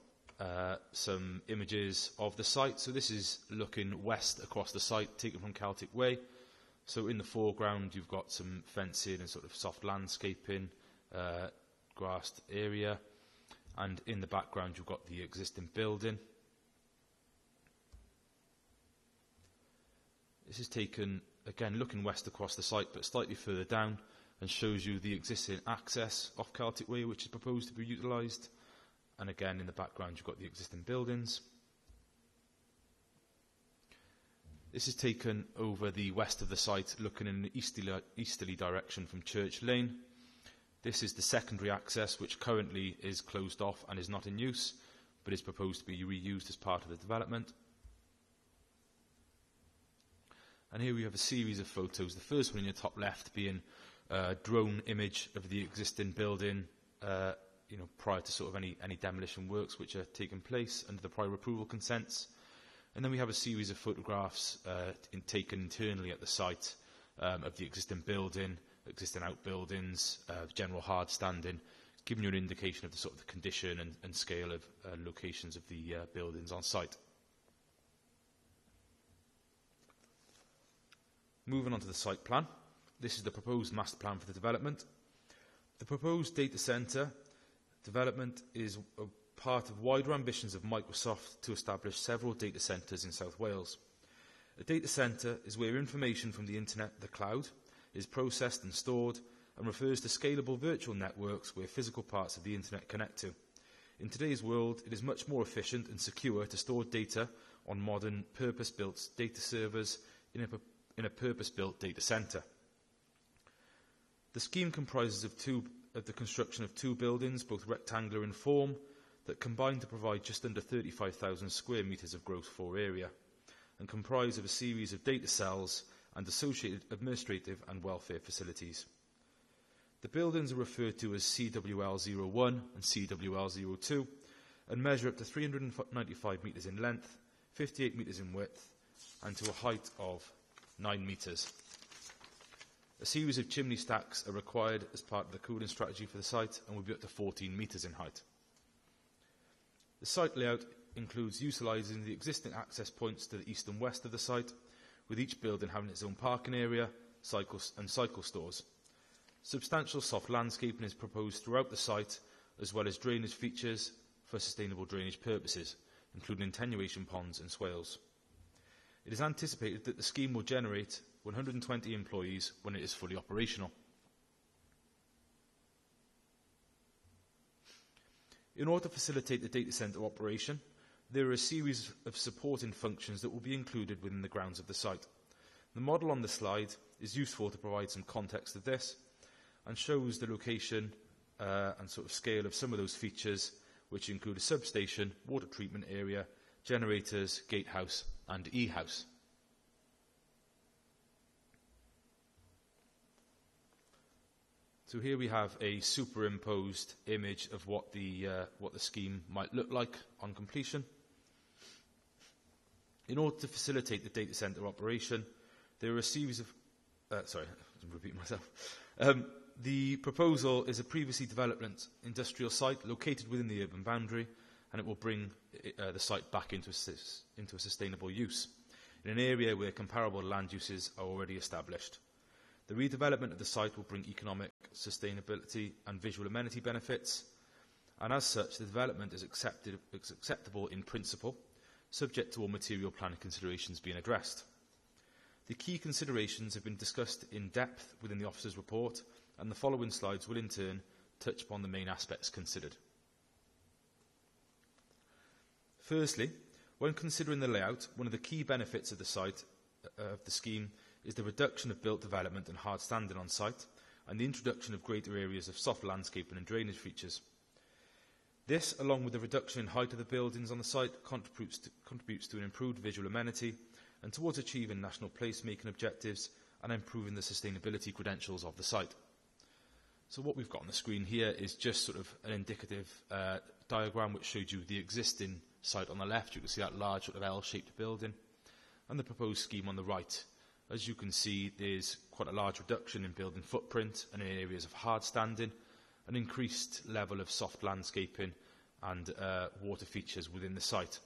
S12: some images of the site. So this is looking west across the site, taken from Celtic Way. So in the foreground you've got some fencing and sort of soft landscaping, grassed area, and in the background you've got the existing building. This is taken, again, looking west across the site, but slightly further down, and shows you the existing access off Celtic Way, which is proposed to be utilised. And again, in the background, you've got the existing buildings. This is taken over the west of the site, looking in an easterly direction from Church Lane. This is the secondary access, which currently is closed off and is not in use, but is proposed to be reused as part of the development. And here we have a series of photos, the first one in the top left being drone image of the existing building, prior to sort of any demolition works which are taking place under the prior approval consents. And then we have a series of photographs taken internally at the site of the existing building, existing outbuildings, general hard standing, giving you an indication of the sort of the condition and scale of locations of the buildings on site. Moving on to the site plan. This is the proposed master plan for the development. The proposed data centre development is a part of wider ambitions of Microsoft to establish several data centres in South Wales. A data centre is where information from the internet, the cloud, is processed and stored, and refers to scalable virtual networks where physical parts of the internet connect to. In today's world, it is much more efficient and secure to store data on modern purpose-built data servers in a purpose-built data centre. The scheme comprises of the construction of two buildings, both rectangular in form, that combine to provide just under 35,000 square metres of gross floor area, and comprise of a series of data cells and associated administrative and welfare facilities. The buildings are referred to as CWL01 and CWL02, and measure up to 395 metres in length, 58 metres in width, and to a height of 9 metres. A series of chimney stacks are required as part of the cooling strategy for the site and will be up to 14 metres in height. The site layout includes utilising the existing access points to the east and west of the site, with each building having its own parking area, cycle stores. Substantial soft landscaping is proposed throughout the site, as well as drainage features for sustainable drainage purposes, including attenuation ponds and swales. It is anticipated that the scheme will generate 120 employees when it is fully operational. In order to facilitate the data centre operation, there are a series of supporting functions that will be included within the grounds of the site. The model on the slide is useful to provide some context of this and shows the location and sort of scale of some of those features, which include a substation, water treatment area, generators, gatehouse and e-house. So here we have a superimposed image of what the scheme might look like on completion. In order to facilitate the data centre operation, there are a series of... sorry, I'm repeating myself. The proposal is a previously developed industrial site located within the urban boundary, and it will bring the site back into a sustainable use in an area where comparable land uses are already established. The redevelopment of the site will bring economic, sustainability and visual amenity benefits, and as such the development is acceptable in principle, subject to all material planning considerations being addressed. The key considerations have been discussed in depth within the officer's report, and the following slides will in turn touch upon the main aspects considered. Firstly, when considering the layout, one of the key benefits of the site of the scheme is the reduction of built development and hard standing on site, and the introduction of greater areas of soft landscaping and drainage features. This, along with the reduction in height of the buildings on the site, contributes to an improved visual amenity and towards achieving national placemaking objectives and improving the sustainability credentials of the site. So what we've got on the screen here is just sort of an indicative diagram which showed you the existing site on the left. You can see that large sort of L-shaped building, and the proposed scheme on the right. As you can see, there's quite a large reduction in building footprint and in areas of hard standing, an increased level of soft landscaping and water features within the site.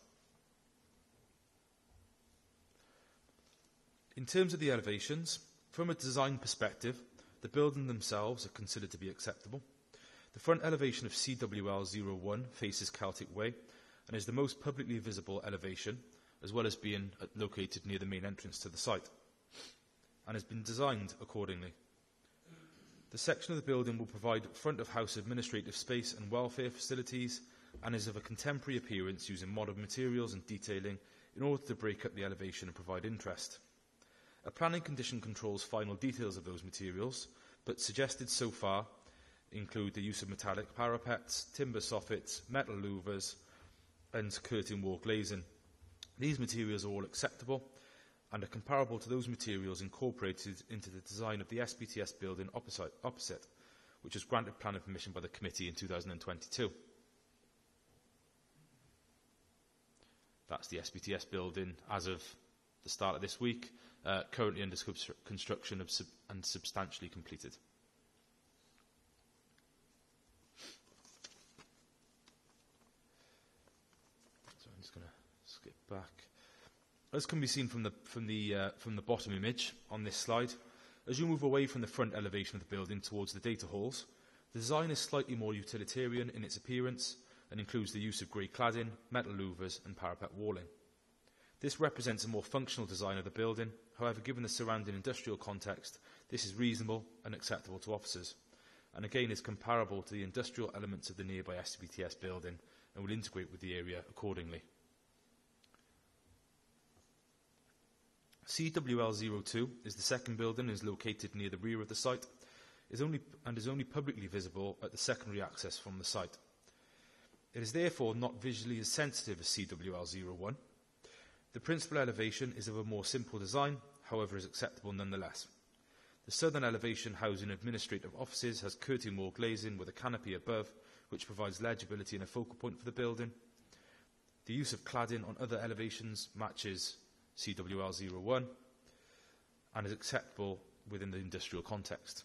S12: In terms of the elevations, from a design perspective, the buildings themselves are considered to be acceptable. The front elevation of CWL01 faces Celtic Way and is the most publicly visible elevation, as well as being located near the main entrance to the site, and has been designed accordingly. The section of the building will provide front-of-house administrative space and welfare facilities, and is of a contemporary appearance using modern materials and detailing in order to break up the elevation and provide interest. A planning condition controls final details of those materials, but suggested so far include the use of metallic parapets, timber soffits, metal louvers and curtain wall glazing. These materials are all acceptable and are comparable to those materials incorporated into the design of the SBTS building opposite, which was granted planning permission by the committee in 2022. That's the SBTS building as of the start of this week, currently under construction and substantially completed. So I'm just going to skip back. As can be seen from the bottom image on this slide, as you move away from the front elevation of the building towards the data halls, the design is slightly more utilitarian in its appearance and includes the use of grey cladding, metal louvers and parapet walling. This represents a more functional design of the building. However, given the surrounding industrial context, this is reasonable and acceptable to officers, and again is comparable to the industrial elements of the nearby SBTS building and will integrate with the area accordingly. CWL02 is the second building and is located near the rear of the site, is only publicly visible at the secondary access from the site. It is therefore not visually as sensitive as CWL01. The principal elevation is of a more simple design, however is acceptable nonetheless. The southern elevation housing administrative offices has curtain wall glazing with a canopy above, which provides legibility and a focal point for the building. The use of cladding on other elevations matches CWL01 and is acceptable within the industrial context.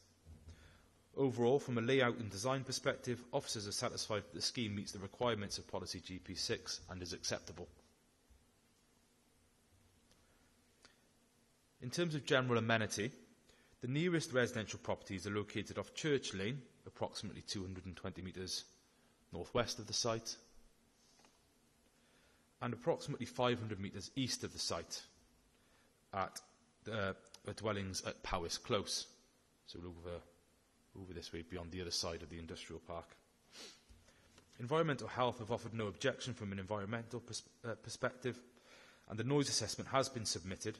S12: Overall, from a layout and design perspective, officers are satisfied that the scheme meets the requirements of Policy GP6 and is acceptable. In terms of general amenity, the nearest residential properties are located off Church Lane, approximately 220 metres northwest of the site, and approximately 500 metres east of the site at dwellings at Powys Close, so over this way beyond the other side of the industrial park. Environmental health have offered no objection from an environmental perspective, and the noise assessment has been submitted,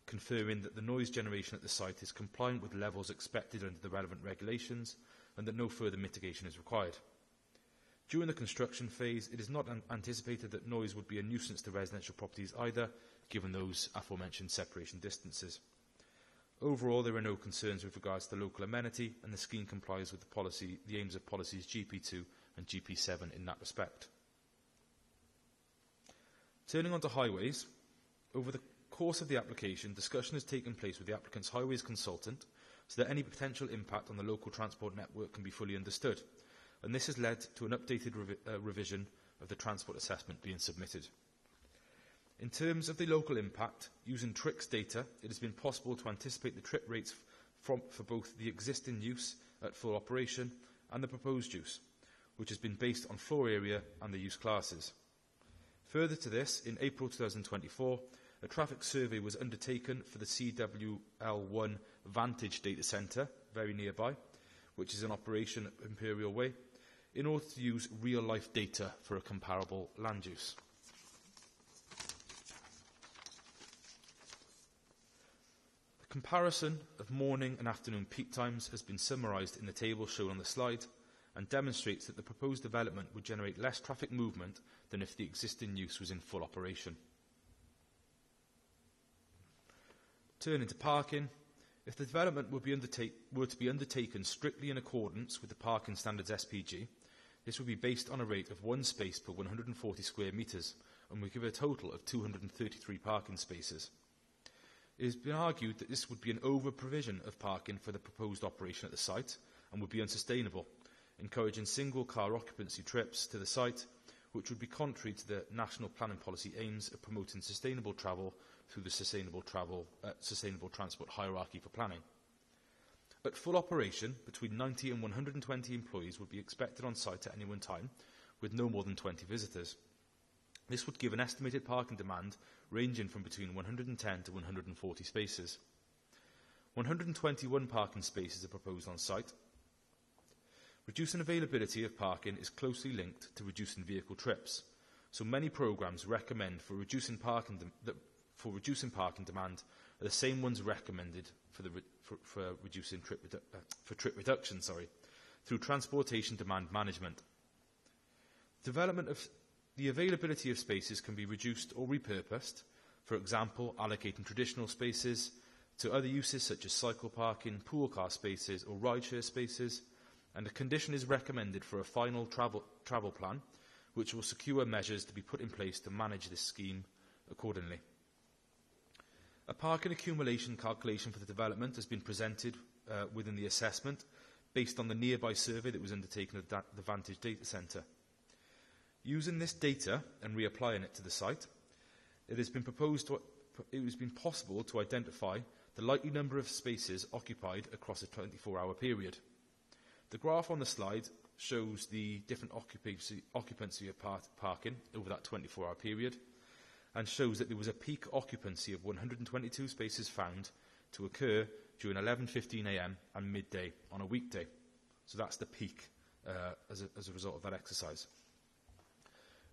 S12: confirming that the noise generation at the site is compliant with levels expected under the relevant regulations and that no further mitigation is required. During the construction phase, it is not anticipated that noise would be a nuisance to residential properties either, given those aforementioned separation distances. Overall, there are no concerns with regards to local amenity, and the scheme complies with the aims of policies GP2 and GP7 in that respect. Turning on to highways, over the course of the application, discussion has taken place with the applicant's highways consultant so that any potential impact on the local transport network can be fully understood, and this has led to an updated revision of the transport assessment being submitted. In terms of the local impact, using TRIX data, it has been possible to anticipate the trip rates for both the existing use at full operation and the proposed use, which has been based on floor area and the use classes. Further to this, in April 2024, a traffic survey was undertaken for the CWL1 Vantage data centre, very nearby, which is in operation at Imperial Way, in order to use real-life data for a comparable land use. The comparison of morning and afternoon peak times has been summarised in the table shown on the slide and demonstrates that the proposed development would generate less traffic movement than if the existing use was in full operation. Turning to parking, if the development were to be undertaken strictly in accordance with the Parking Standards SPG, this would be based on a rate of 1 space per 140 square metres and would give a total of 233 parking spaces. It has been argued that this would be an over-provision of parking for the proposed operation at the site and would be unsustainable, encouraging single-car occupancy trips to the site, which would be contrary to the National Planning Policy aims of promoting sustainable travel through the sustainable transport hierarchy for planning. At full operation, between 90 and 120 employees would be expected on site at any one time, with no more than 20 visitors. This would give an estimated parking demand ranging from between 110 to 140 spaces. 121 parking spaces are proposed on site. Reducing availability of parking is closely linked to reducing vehicle trips, so many programmes recommend for reducing parking demand are the same ones recommended for trip reduction, through transportation demand management. The availability of spaces can be reduced or repurposed for example, allocating traditional spaces to other uses such as cycle parking, pool car spaces or rideshare spaces, and a condition is recommended for a final travel plan, which will secure measures to be put in place to manage this scheme accordingly. A parking accumulation calculation for the development has been presented within the assessment based on the nearby survey that was undertaken at the Vantage Data Centre. Using this data and reapplying it to the site, it has been possible to identify the likely number of spaces occupied across a 24-hour period. The graph on the slide shows the different occupancy of parking over that 24-hour period, and shows that there was a peak occupancy of 122 spaces found to occur during 11:15 a.m. and midday on a weekday. So that's the peak as a result of that exercise.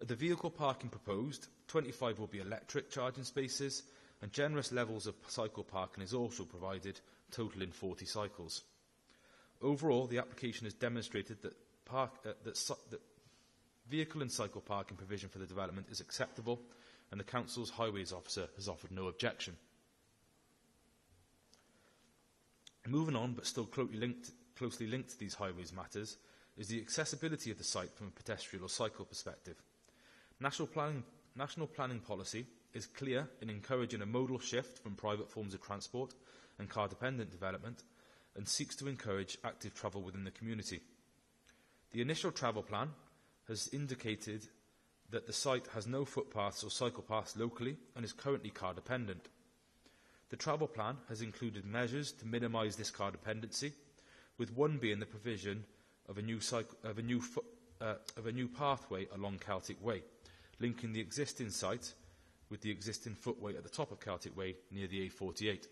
S12: At the vehicle parking proposed, 25 will be electric charging spaces, and generous levels of cycle parking is also provided, totalling 40 cycles. Overall, the application has demonstrated that vehicle and cycle parking provision for the development is acceptable, and the Council's Highways Officer has offered no objection. Moving on, but still closely linked to these highways matters, is the accessibility of the site from a pedestrian or cycle perspective. National planning policy is clear in encouraging a modal shift from private forms of transport and car-dependent development, and seeks to encourage active travel within the community. The initial travel plan has indicated that the site has no footpaths or cycle paths locally and is currently car-dependent. The travel plan has included measures to minimise this car dependency, with one being the provision of a new pathway along Celtic Way, linking the existing site with the existing footway at the top of Celtic Way near the A48.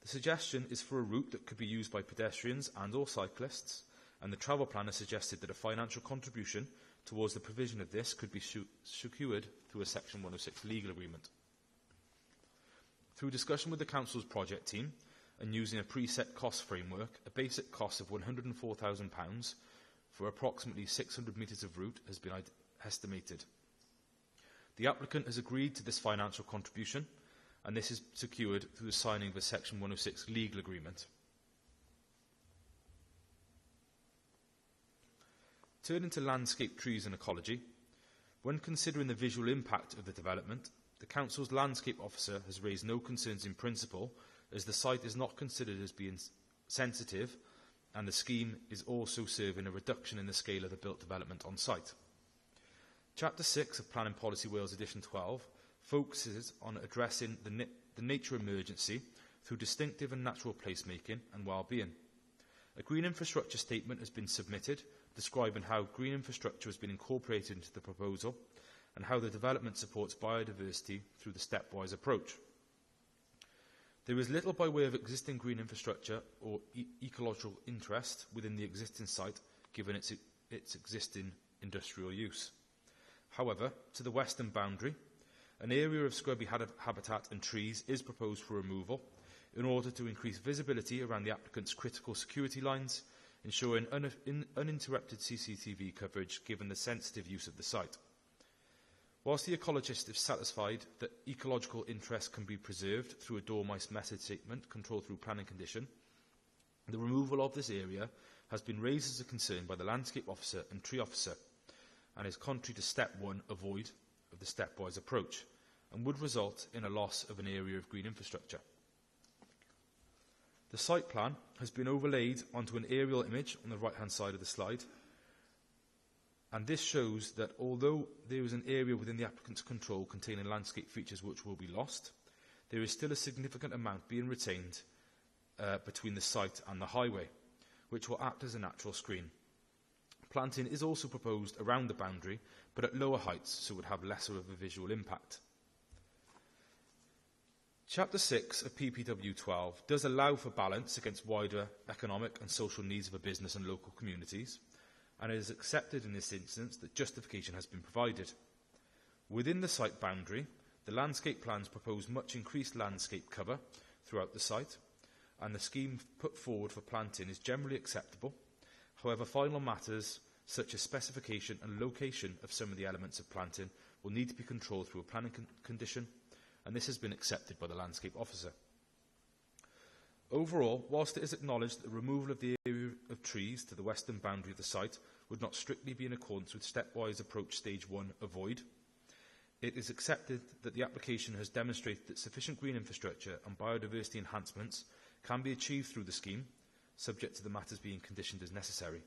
S12: The suggestion is for a route that could be used by pedestrians and or cyclists, and the travel plan has suggested that a financial contribution towards the provision of this could be secured through a Section 106 legal agreement. Through discussion with the Council's project team and using a preset cost framework, a basic cost of £104,000 for approximately 600 metres of route has been estimated. The applicant has agreed to this financial contribution, and this is secured through the signing of a Section 106 legal agreement. Turning to landscape, trees and ecology, when considering the visual impact of the development, the Council's Landscape Officer has raised no concerns in principle, as the site is not considered as being sensitive, and the scheme is also serving a reduction in the scale of the built development on site. Chapter 6 of Planning Policy Wales Edition 12 focuses on addressing the nature emergency through distinctive and natural placemaking and well-being. A green infrastructure statement has been submitted describing how green infrastructure has been incorporated into the proposal and how the development supports biodiversity through the stepwise approach. There is little by way of existing green infrastructure or ecological interest within the existing site, given its existing industrial use. However, to the western boundary, an area of scrubby habitat and trees is proposed for removal in order to increase visibility around the applicant's critical security lines, ensuring uninterrupted CCTV coverage given the sensitive use of the site. Whilst the ecologist is satisfied that ecological interest can be preserved through a dormice method statement controlled through planning condition, the removal of this area has been raised as a concern by the Landscape Officer and Tree Officer, and is contrary to Step 1, avoid, of the stepwise approach, and would result in a loss of an area of green infrastructure. The site plan has been overlaid onto an aerial image on the right-hand side of the slide, and this shows that although there is an area within the applicant's control containing landscape features which will be lost, there is still a significant amount being retained between the site and the highway, which will act as a natural screen. Planting is also proposed around the boundary, but at lower heights, so it would have lesser of a visual impact. Chapter 6 of PPW 12 does allow for balance against wider economic and social needs of a business and local communities, and it is accepted in this instance that justification has been provided. Within the site boundary, the landscape plans propose much increased landscape cover throughout the site, and the scheme put forward for planting is generally acceptable. However, final matters such as specification and location of some of the elements of planting will need to be controlled through a planning condition, and this has been accepted by the landscape officer. Overall, whilst it is acknowledged that the removal of the area of trees to the western boundary of the site would not strictly be in accordance with stepwise approach stage 1 avoid, it is accepted that the application has demonstrated that sufficient green infrastructure and biodiversity enhancements can be achieved through the scheme, subject to the matters being conditioned as necessary.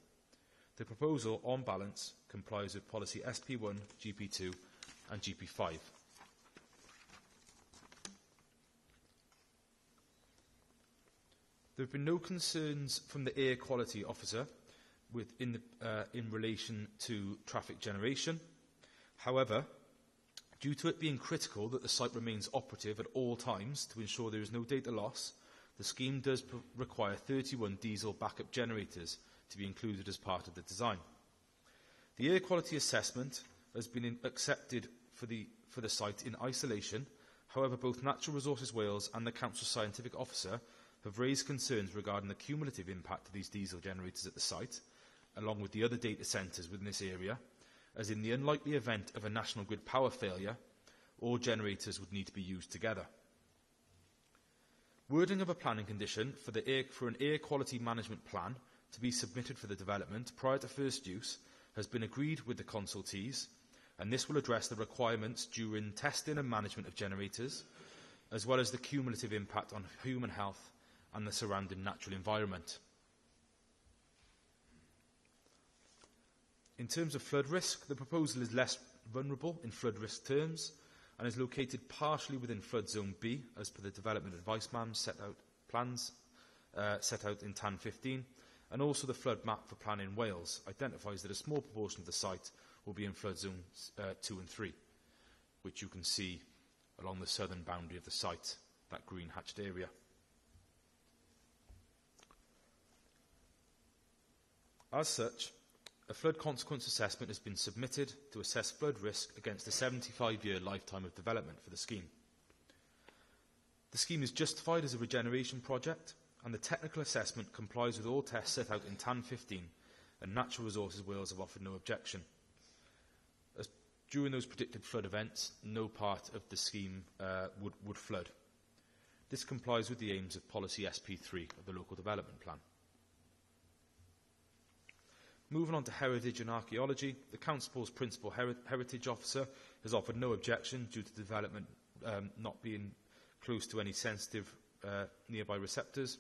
S12: The proposal, on balance, complies with policy SP1, GP2 and GP5. There have been no concerns from the air quality officer in relation to traffic generation. However, due to it being critical that the site remains operative at all times to ensure there is no data loss, the scheme does require 31 diesel backup generators to be included as part of the design. The air quality assessment has been accepted for the site in isolation. However, both Natural Resources Wales and the Council's scientific officer have raised concerns regarding the cumulative impact of these diesel generators at the site, along with the other data centres within this area, as in the unlikely event of a national grid power failure, all generators would need to be used together. Wording of a planning condition for an air quality management plan to be submitted for the development prior to first use has been agreed with the consultees, and this will address the requirements during testing and management of generators, as well as the cumulative impact on human health and the surrounding natural environment. In terms of flood risk, the proposal is less vulnerable in flood risk terms and is located partially within flood zone B, as per the development advice plans set out in TAN 15, and also the flood map for planning in Wales identifies that a small proportion of the site will be in flood zones 2 and 3, which you can see along the southern boundary of the site, that green hatched area. As such, a flood consequence assessment has been submitted to assess flood risk against the 75-year lifetime of development for the scheme. The scheme is justified as a regeneration project, and the technical assessment complies with all tests set out in TAN 15, and Natural Resources Wales have offered no objection. As during those predicted flood events, no part of the scheme would flood. This complies with the aims of Policy SP3 of the Local Development Plan. Moving on to heritage and archaeology, the Council's Principal Heritage Officer has offered no objection due to development not being close to any sensitive nearby receptors.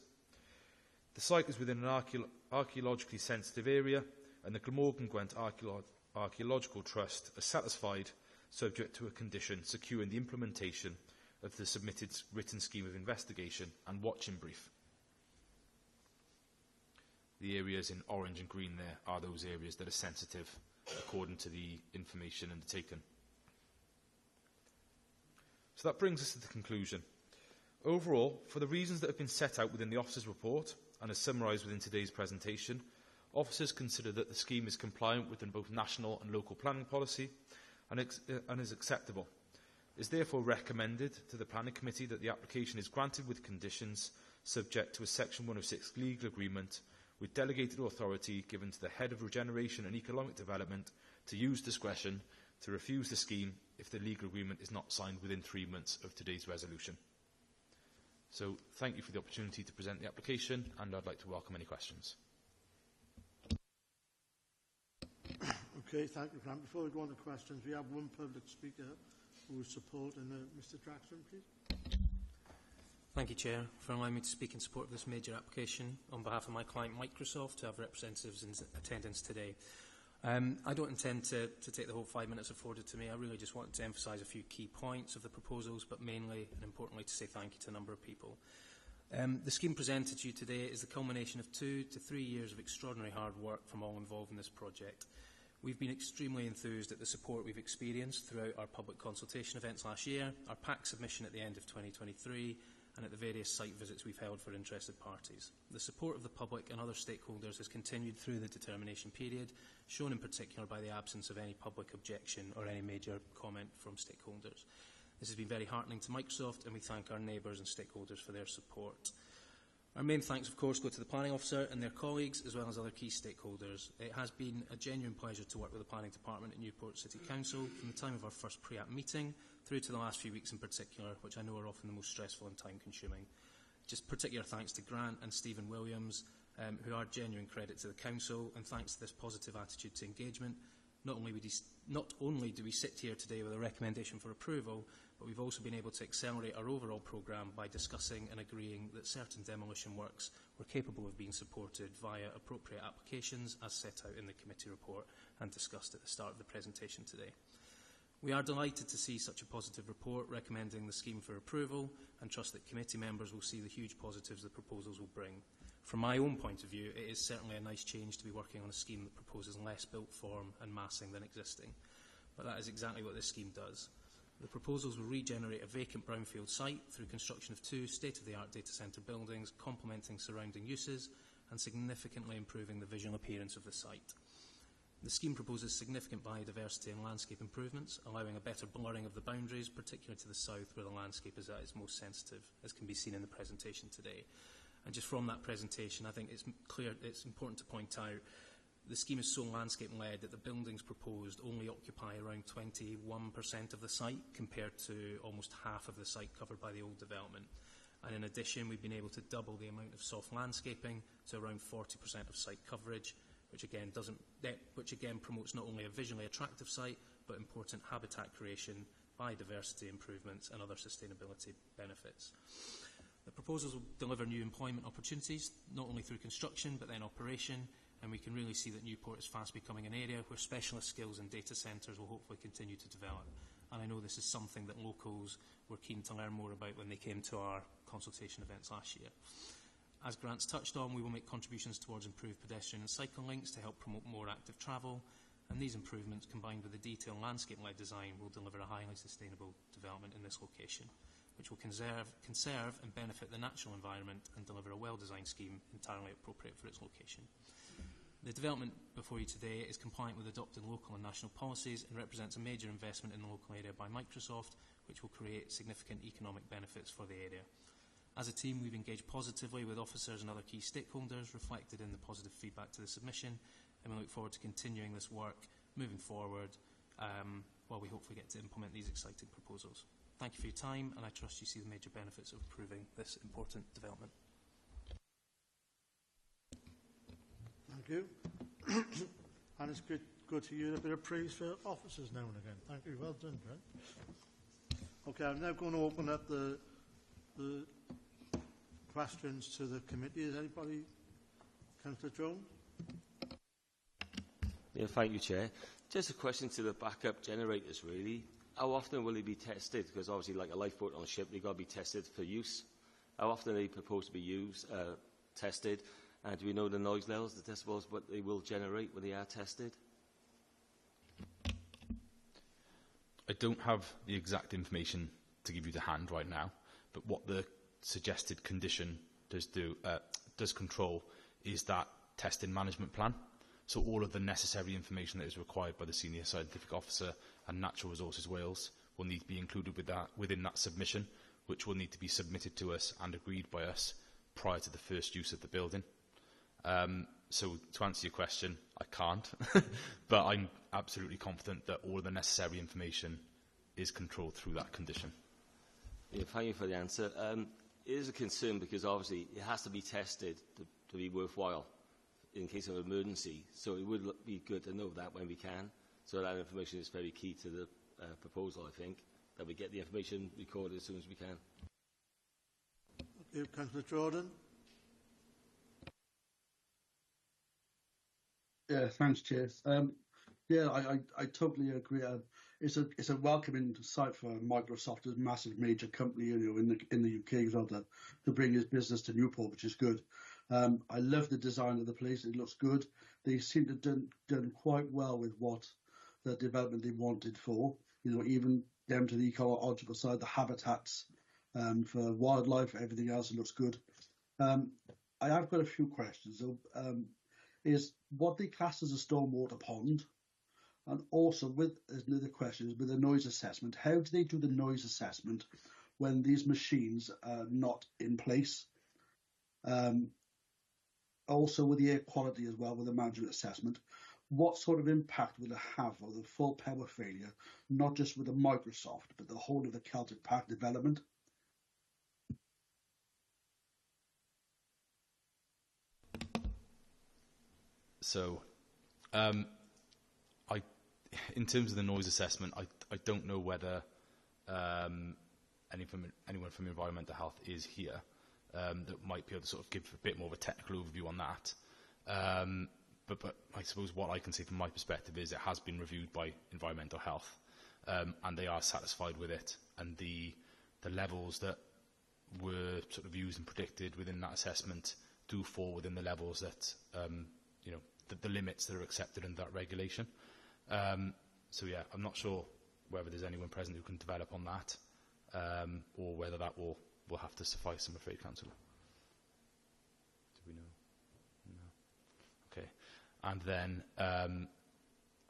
S12: The site is within an archaeologically sensitive area, and the Glamorgan Gwent Archaeological Trust is satisfied, subject to a condition securing the implementation of the submitted written scheme of investigation and watching brief. The areas in orange and green there are those areas that are sensitive according to the information undertaken. So that brings us to the conclusion. Overall, for the reasons that have been set out within the Officer's report and as summarised within today's presentation, Officers consider that the scheme is compliant within both national and local planning policy and is acceptable. It is therefore recommended to the Planning Committee that the application is granted with conditions subject to a Section 106 legal agreement with delegated authority given to the Head of Regeneration and Economic Development to use discretion to refuse the scheme if the legal agreement is not signed within 3 months of today's resolution. So, thank you for the opportunity to present the application, and I'd like to welcome any questions.
S1: Okay, thank you, Grant. Before we go on to questions, we have one public speaker who is supporting Mr. Jackson, please.
S13: Thank you, Chair, for allowing me to speak in support of this major application on behalf of my client Microsoft, to have representatives in attendance today. I don't intend to take the whole 5 minutes afforded to me. I really just wanted to emphasise a few key points of the proposals, but mainly and importantly to say thank you to a number of people. The scheme presented to you today is the culmination of 2 to 3 years of extraordinary hard work from all involved in this project. We've been extremely enthused at the support we've experienced throughout our public consultation events last year, our PAC submission at the end of 2023, and at the various site visits we've held for interested parties. The support of the public and other stakeholders has continued through the determination period, shown in particular by the absence of any public objection or any major comment from stakeholders. This has been very heartening to Microsoft, and we thank our neighbours and stakeholders for their support. Our main thanks, of course, go to the Planning Officer and their colleagues, as well as other key stakeholders. It has been a genuine pleasure to work with the Planning Department at Newport City Council from the time of our first pre-app meeting through to the last few weeks in particular, which I know are often the most stressful and time-consuming. Just particular thanks to Grant and Stephen Williams, who are genuine credit to the Council, and thanks to this positive attitude to engagement, not only do we sit here today with a recommendation for approval, but we've also been able to accelerate our overall programme by discussing and agreeing that certain demolition works were capable of being supported via appropriate applications as set out in the committee report and discussed at the start of the presentation today. We are delighted to see such a positive report recommending the scheme for approval and trust that committee members will see the huge positives the proposals will bring. From my own point of view, it is certainly a nice change to be working on a scheme that proposes less built form and massing than existing. But that is exactly what this scheme does. The proposals will regenerate a vacant brownfield site through construction of 2 state-of-the-art data centre buildings, complementing surrounding uses and significantly improving the visual appearance of the site. The scheme proposes significant biodiversity and landscape improvements, allowing a better blurring of the boundaries, particularly to the south where the landscape is at its most sensitive, as can be seen in the presentation today. And just from that presentation, I think it's important to point out the scheme is so landscape-led that the buildings proposed only occupy around 21% of the site, compared to almost half of the site covered by the old development. And in addition, we've been able to double the amount of soft landscaping to around 40% of site coverage, which again promotes not only a visually attractive site, but important habitat creation, biodiversity improvements and other sustainability benefits. The proposals will deliver new employment opportunities, not only through construction, but then operation, and we can really see that Newport is fast becoming an area where specialist skills and data centres will hopefully continue to develop. And I know this is something that locals were keen to learn more about when they came to our consultation events last year. As Grant's touched on, we will make contributions towards improved pedestrian and cycle links to help promote more active travel, and these improvements, combined with a detailed landscape-led design, will deliver a highly sustainable development in this location, which will conserve and benefit the natural environment and deliver a well-designed scheme entirely appropriate for its location. The development before you today is compliant with adopted local and national policies and represents a major investment in the local area by Microsoft, which will create significant economic benefits for the area. As a team, we've engaged positively with officers and other key stakeholders, reflected in the positive feedback to the submission, and we look forward to continuing this work moving forward while we hopefully get to implement these exciting proposals. Thank you for your time, and I trust you see the major benefits of approving this important development.
S1: Thank you. And it's good to hear a bit of praise for officers now and again. Thank you. Well done, Brent. Okay, I'm now going to open up the questions to the committee. Is anybody? Councillor Jones?
S8: Yeah, thank you, Chair. Just a question to the backup generators, really. How often will they be tested? Because obviously, like a lifeboat on a ship, they've got to be tested for use. How often are they proposed to be tested? And do we know the noise levels, the decibels, what they will generate when they are tested?
S12: I don't have the exact information to give you to hand right now, but what the suggested condition does control is that testing management plan. So all of the necessary information that is required by the Senior Scientific Officer and Natural Resources Wales will need to be included within that submission, which will need to be submitted to us and agreed by us prior to the first use of the building. So to answer your question, I can't, but I'm absolutely confident that all the necessary information is controlled through that condition.
S8: Yeah, thank you for the answer. It is a concern because obviously it has to be tested to be worthwhile in case of emergency. So it would be good to know that when we can. So that information is very key to the proposal, I think, that we get the information recorded as soon as we can.
S1: Okay, Councillor Jordan?
S9: Yeah, thanks, Chair. I totally agree. It's a welcoming site for Microsoft, a massive major company, in the UK as well, to bring his business to Newport, which is good. I love the design of the place; it looks good. They seem to have done quite well with what the development they wanted for. Even down to the ecological side, the habitats for wildlife, everything else. It looks good. I have got a few questions. Is what they class as a stormwater pond, and also with another question is with the noise assessment. How do they do the noise assessment when these machines are not in place? Also with the air quality as well, with the management assessment, what sort of impact will it have on the full power failure, not just with the Microsoft, but the whole of the Celtic Park development?
S12: So, in terms of the noise assessment, I don't know whether anyone from Environmental Health is here that might be able to sort of give a bit more of a technical overview on that. But I suppose what I can say from my perspective is it has been reviewed by Environmental Health, and they are satisfied with it. And the levels that were sort of used and predicted within that assessment do fall within the levels that, the limits that are accepted in that regulation. So yeah, I'm not sure whether there's anyone present who can develop on that, or whether that will have to suffice, I'm afraid, Councillor. Do we know? No. Okay. And then,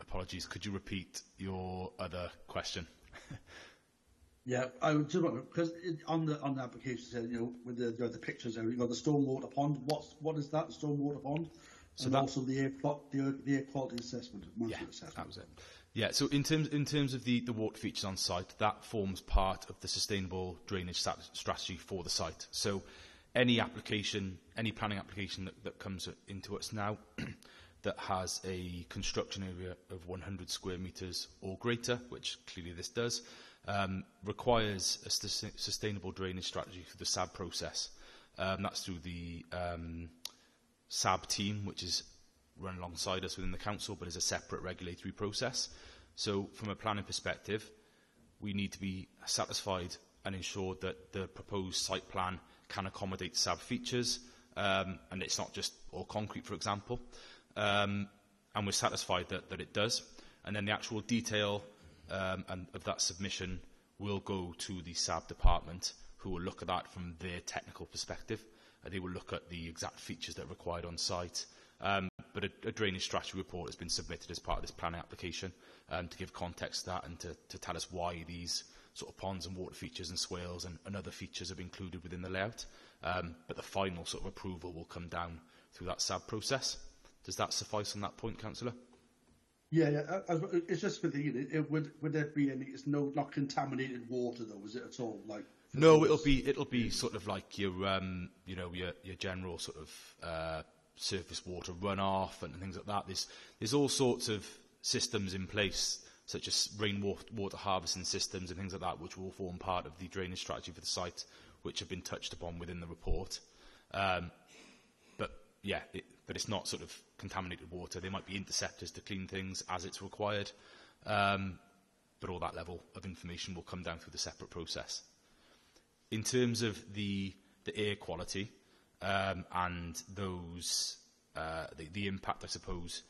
S12: apologies, could you repeat your other question?
S9: Yeah, I would just wonder, because on the application said, with the pictures there, you've got the stormwater pond. What is that, the stormwater pond? So and also the air quality assessment, assessment.
S12: That was it. Yeah, so in terms of the water features on site, that forms part of the sustainable drainage strategy for the site. So any planning application that comes into us now that has a construction area of 100 square metres or greater, which clearly this does, requires a sustainable drainage strategy through the SAB process. That's through the SAB team, which is run alongside us within the council, but is a separate regulatory process. So from a planning perspective, we need to be satisfied and ensured that the proposed site plan can accommodate SAB features, and it's not just all concrete, for example. And we're satisfied that it does. And then the actual detail of that submission will go to the SAB department, who will look at that from their technical perspective. They will look at the exact features that are required on site. But a drainage strategy report has been submitted as part of this planning application to give context to that and to tell us why these sort of ponds and water features and swales and other features have been included within the layout. But the final sort of approval will come down through that SAB process. Does that suffice on that point, Councillor?
S9: Yeah. It's just for the would there be any? It's not contaminated water though, is it at all? Like
S12: no, it'll be sort of like your your general sort of surface water runoff and things like that. There's all sorts of systems in place, such as rainwater harvesting systems and things like that, which will form part of the drainage strategy for the site, which have been touched upon within the report. But it's not sort of contaminated water. There might be interceptors to clean things as it's required, but all that level of information will come down through the separate process. In terms of the air quality and those the impact, I suppose,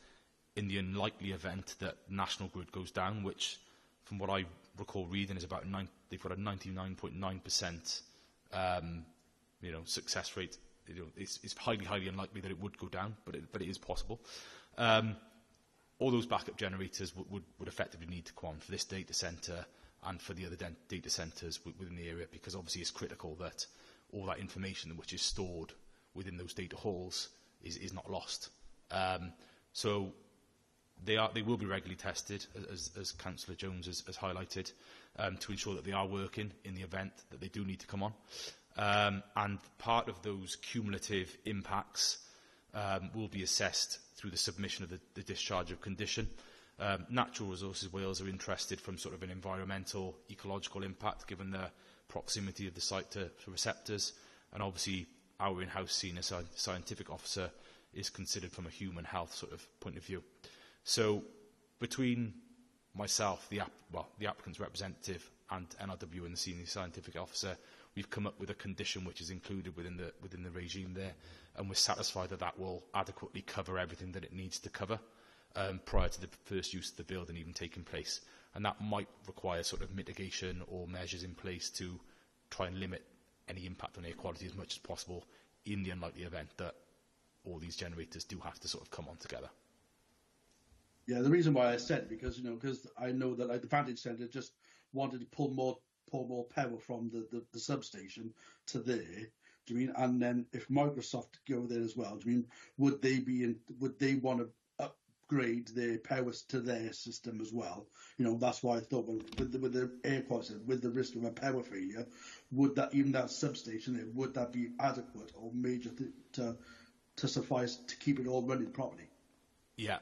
S12: in the unlikely event that National Grid goes down, which, from what I recall reading, is about they've got a 99.9% success rate. It's highly unlikely that it would go down, but it is possible. All those backup generators would effectively need to come on for this data centre and for the other data centres within the area, because obviously it's critical that all that information which is stored within those data halls is not lost. So they will be regularly tested, as Councillor Jones has highlighted, to ensure that they are working in the event that they do need to come on. And part of those cumulative impacts will be assessed through the submission of the discharge of condition. Natural Resources Wales are interested from sort of an environmental, ecological impact, given the proximity of the site to receptors, and obviously our in-house senior scientific officer is considered from a human health sort of point of view. So between myself, the applicant's representative, and NRW and the senior scientific officer, we've come up with a condition which is included within the regime there, and we're satisfied that will adequately cover everything that it needs to cover prior to the first use of the building even taking place. And that might require sort of mitigation or measures in place to try and limit any impact on air quality as much as possible in the unlikely event that all these generators do have to sort of come on together.
S9: Yeah, the reason why I said it, because I know that the Vantage Centre just wanted to pull more power from the substation to there, Do you mean? And then if Microsoft go there as well, do you mean would they want to upgrade their power to their system as well? You know, that's why I thought with the air quality, with the risk of a power failure, would that even that substation there, would that be adequate or major to suffice to keep it all running properly?
S12: Yeah.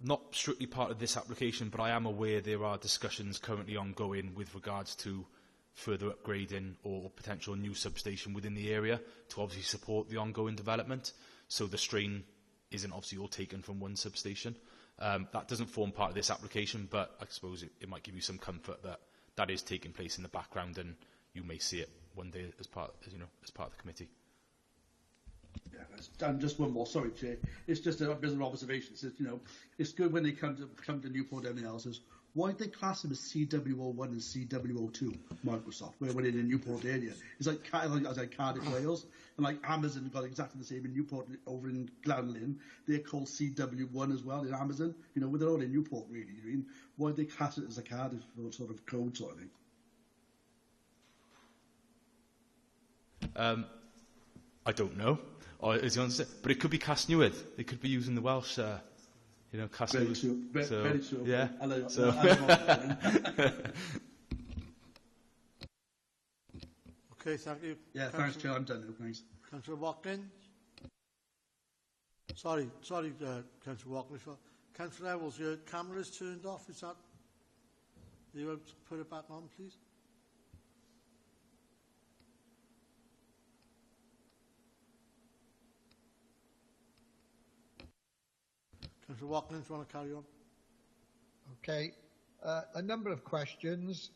S12: Not strictly part of this application, but I am aware there are discussions currently ongoing with regards to further upgrading or potential new substation within the area to obviously support the ongoing development. So the strain isn't obviously all taken from one substation. That doesn't form part of this application, but I suppose it might give you some comfort that that is taking place in the background, and you may see it one day as part of the committee.
S9: Yeah, and just one more. Sorry, Chair. It's just a bit of an observation. It's good when they come to Newport and everything else. Why did they class them as CW01 and CW02, Microsoft, where we're in the Newport area? It's like Cardiff, Wales, and like Amazon got exactly the same in Newport over in Glanlyn. They're called CW1 as well in Amazon. You know, they're all in Newport, really. I mean, why did they class it as a Cardiff sort of code sort of thing?
S12: I don't know. Or is the answer? But it could be Casnewydd. They could be using the Welsh. Casnewydd.
S9: Very true.
S12: Yeah.
S1: Okay, thank you.
S9: Yeah, thanks, Chair. I'm done now. Thanks.
S1: Councillor Watkins. Sorry, Councillor Watkins. Councillor Ewells, your camera is turned off. Is that? Are you able to put it back on, please? Councillor Watkins, do you want to carry on? Okay. A number of questions.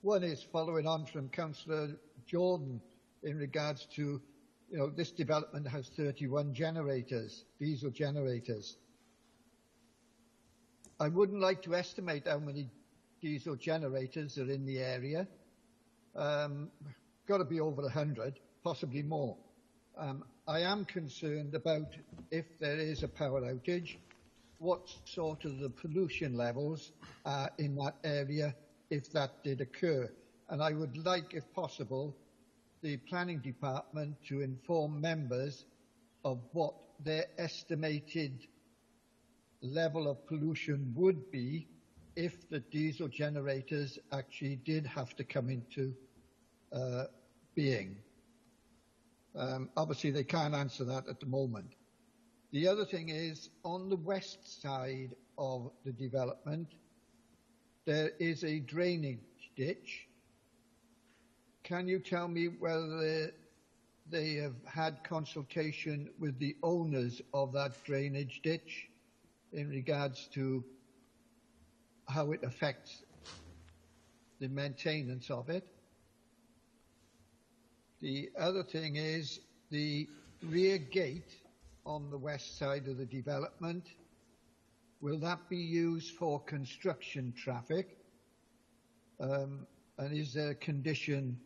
S1: One is following on from Councillor Jordan in regards to, this development has 31 generators, diesel generators. I wouldn't like to estimate how many diesel generators are in the area. Got to be over 100, possibly more. I am concerned about if there is a power outage, what sort of the pollution levels are in that area if that did occur. And I would like, if possible, the planning department to inform members of what their estimated level of pollution would be if the diesel generators actually did have to come into being. Obviously, they can't answer that at the moment. The other thing is, on the west side of the development, there is a drainage ditch. Can you tell me whether they have had consultation with the owners of that drainage ditch in regards to how it affects the maintenance of it? The other thing is the rear gate on the west side of the development. Will that be used for construction traffic? And is there a condition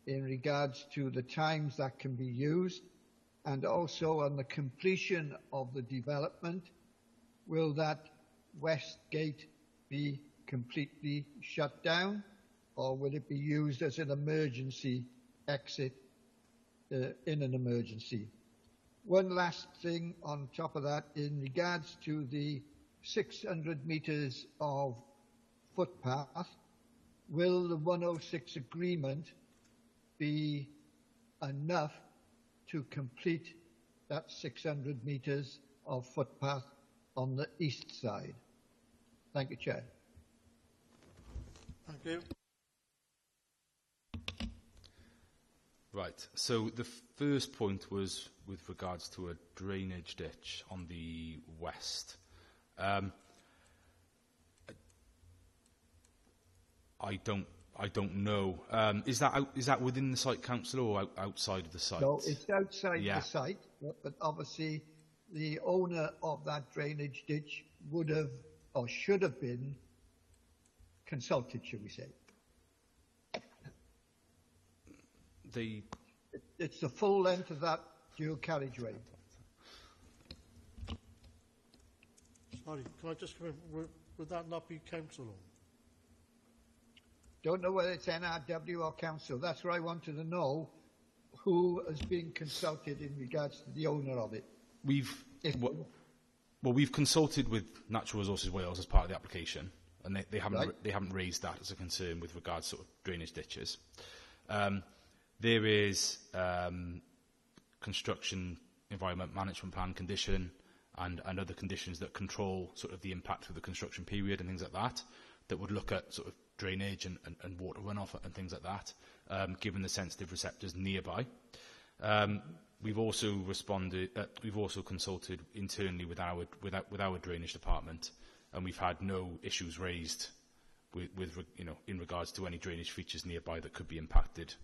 S1: in regards to the times that can be used? And also on the completion of the development, will that west gate be completely shut down, or will it be used as an emergency exit in an emergency? One last thing on top of that, in regards to the 600 metres of footpath, will the 106 agreement be enough to complete that 600 metres of footpath on the east side? Thank you, Chair. Thank you.
S12: Right, so the first point was with regards to a drainage ditch on the west. I don't know. Is that within the site, councillor, or outside of the site?
S6: No, it's outside the site, but obviously the owner of that drainage ditch would have or should have been consulted, should we say? It's the full length of that dual carriageway.
S1: Sorry, can I just come in? Would that not be council owned?
S6: Don't know whether it's NRW or council. That's where I wanted to know who has been consulted in regards to the owner of it.
S12: We've consulted with Natural Resources Wales as part of the application, and they haven't raised that as a concern with regards to sort of drainage ditches. There is construction environment management plan condition and other conditions that control sort of the impact of the construction period and things like that, that would look at sort of drainage and water runoff and things like that, given the sensitive receptors nearby. We've also consulted internally with our drainage department, and we've had no issues raised with in regards to any drainage features nearby that could be impacted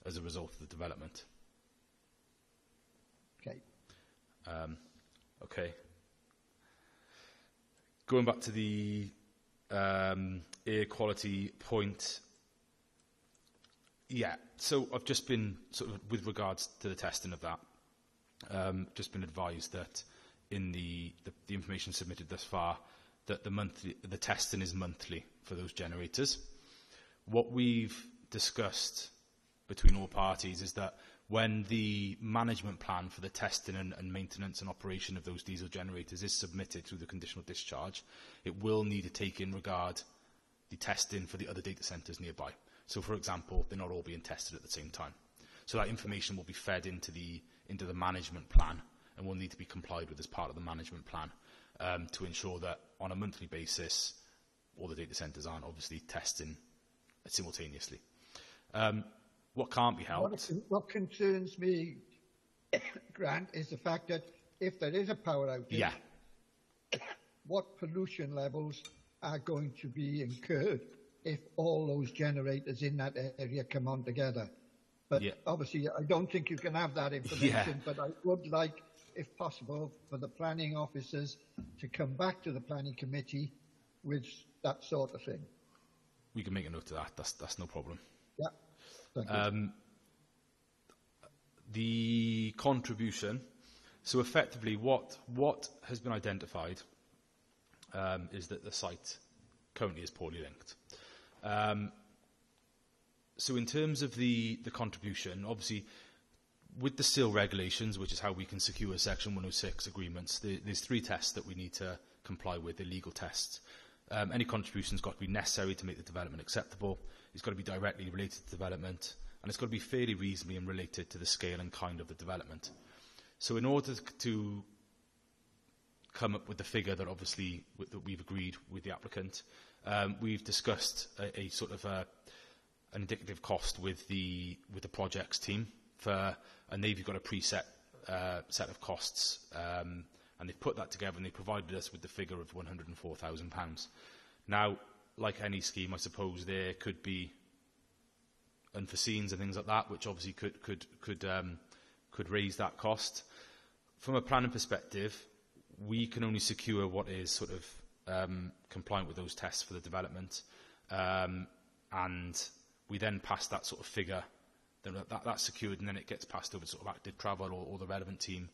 S12: as a result of the development.
S6: Okay.
S12: Okay. Going back to the air quality point, yeah. So I've just been sort of, with regards to the testing of that, just been advised that in the information submitted thus far, that the testing is monthly for those generators. What we've discussed between all parties is that when the management plan for the testing and maintenance and operation of those diesel generators is submitted through the conditional discharge, it will need to take in regard the testing for the other data centres nearby. So, for example, they're not all being tested at the same time. So that information will be fed into the management plan and will need to be complied with as part of the management plan to ensure that on a monthly basis, all the data centres aren't obviously testing simultaneously. What can't be helped...
S6: What concerns me, Grant, is the fact that if there is a power outage, what pollution levels are going to be incurred if all those generators in that area come on together? But obviously, I don't think you can have that information, but I would like, if possible, for the planning officers to come back to the planning committee with that sort of thing.
S12: We can make a note of that. That's no problem.
S6: Yeah. Thank you.
S12: The contribution. So effectively, what has been identified is that the site currently is poorly linked. So in terms of the contribution, obviously, with the SIL regulations, which is how we can secure Section 106 agreements, there's 3 tests that we need to comply with, the legal tests. Any contribution's got to be necessary to make the development acceptable. It's got to be directly related to development, and it's got to be fairly reasonably and related to the scale and kind of the development. So in order to come up with the figure that obviously that we've agreed with the applicant, we've discussed a sort of an indicative cost with the projects team, and they've got a preset set of costs, and they've put that together and they provided us with the figure of £104,000. Now, like any scheme, I suppose there could be unforeseens and things like that, which obviously could raise that cost. From a planning perspective, we can only secure what is sort of compliant with those tests for the development, and we then pass that sort of figure. Then that's secured, and then it gets passed over to sort of active travel or the relevant team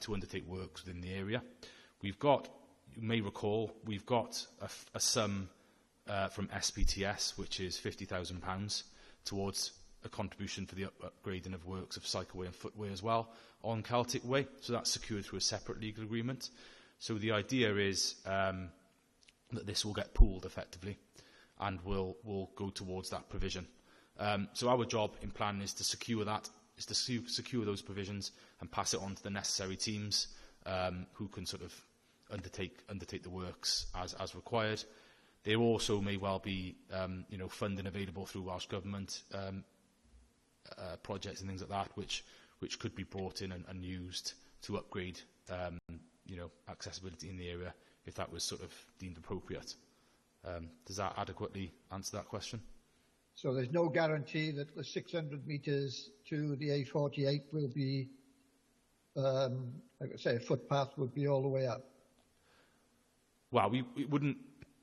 S12: to undertake works within the area. We've got, you may recall, we've got a sum from SPTS, which is £50,000, towards a contribution for the upgrading of works of cycleway and footway as well on Celtic Way. So that's secured through a separate legal agreement. So the idea is that this will get pooled effectively and will go towards that provision. So our job in planning is to secure that, is to secure those provisions and pass it on to the necessary teams who can sort of undertake the works as required. There also may well be funding available through Welsh Government projects and things like that, which could be brought in and used to upgrade accessibility in the area if that was sort of deemed appropriate. Does that adequately answer that question?
S6: So there's no guarantee that the 600 metres to the A48 will be, like I say, a footpath would be all the way up?
S12: Well,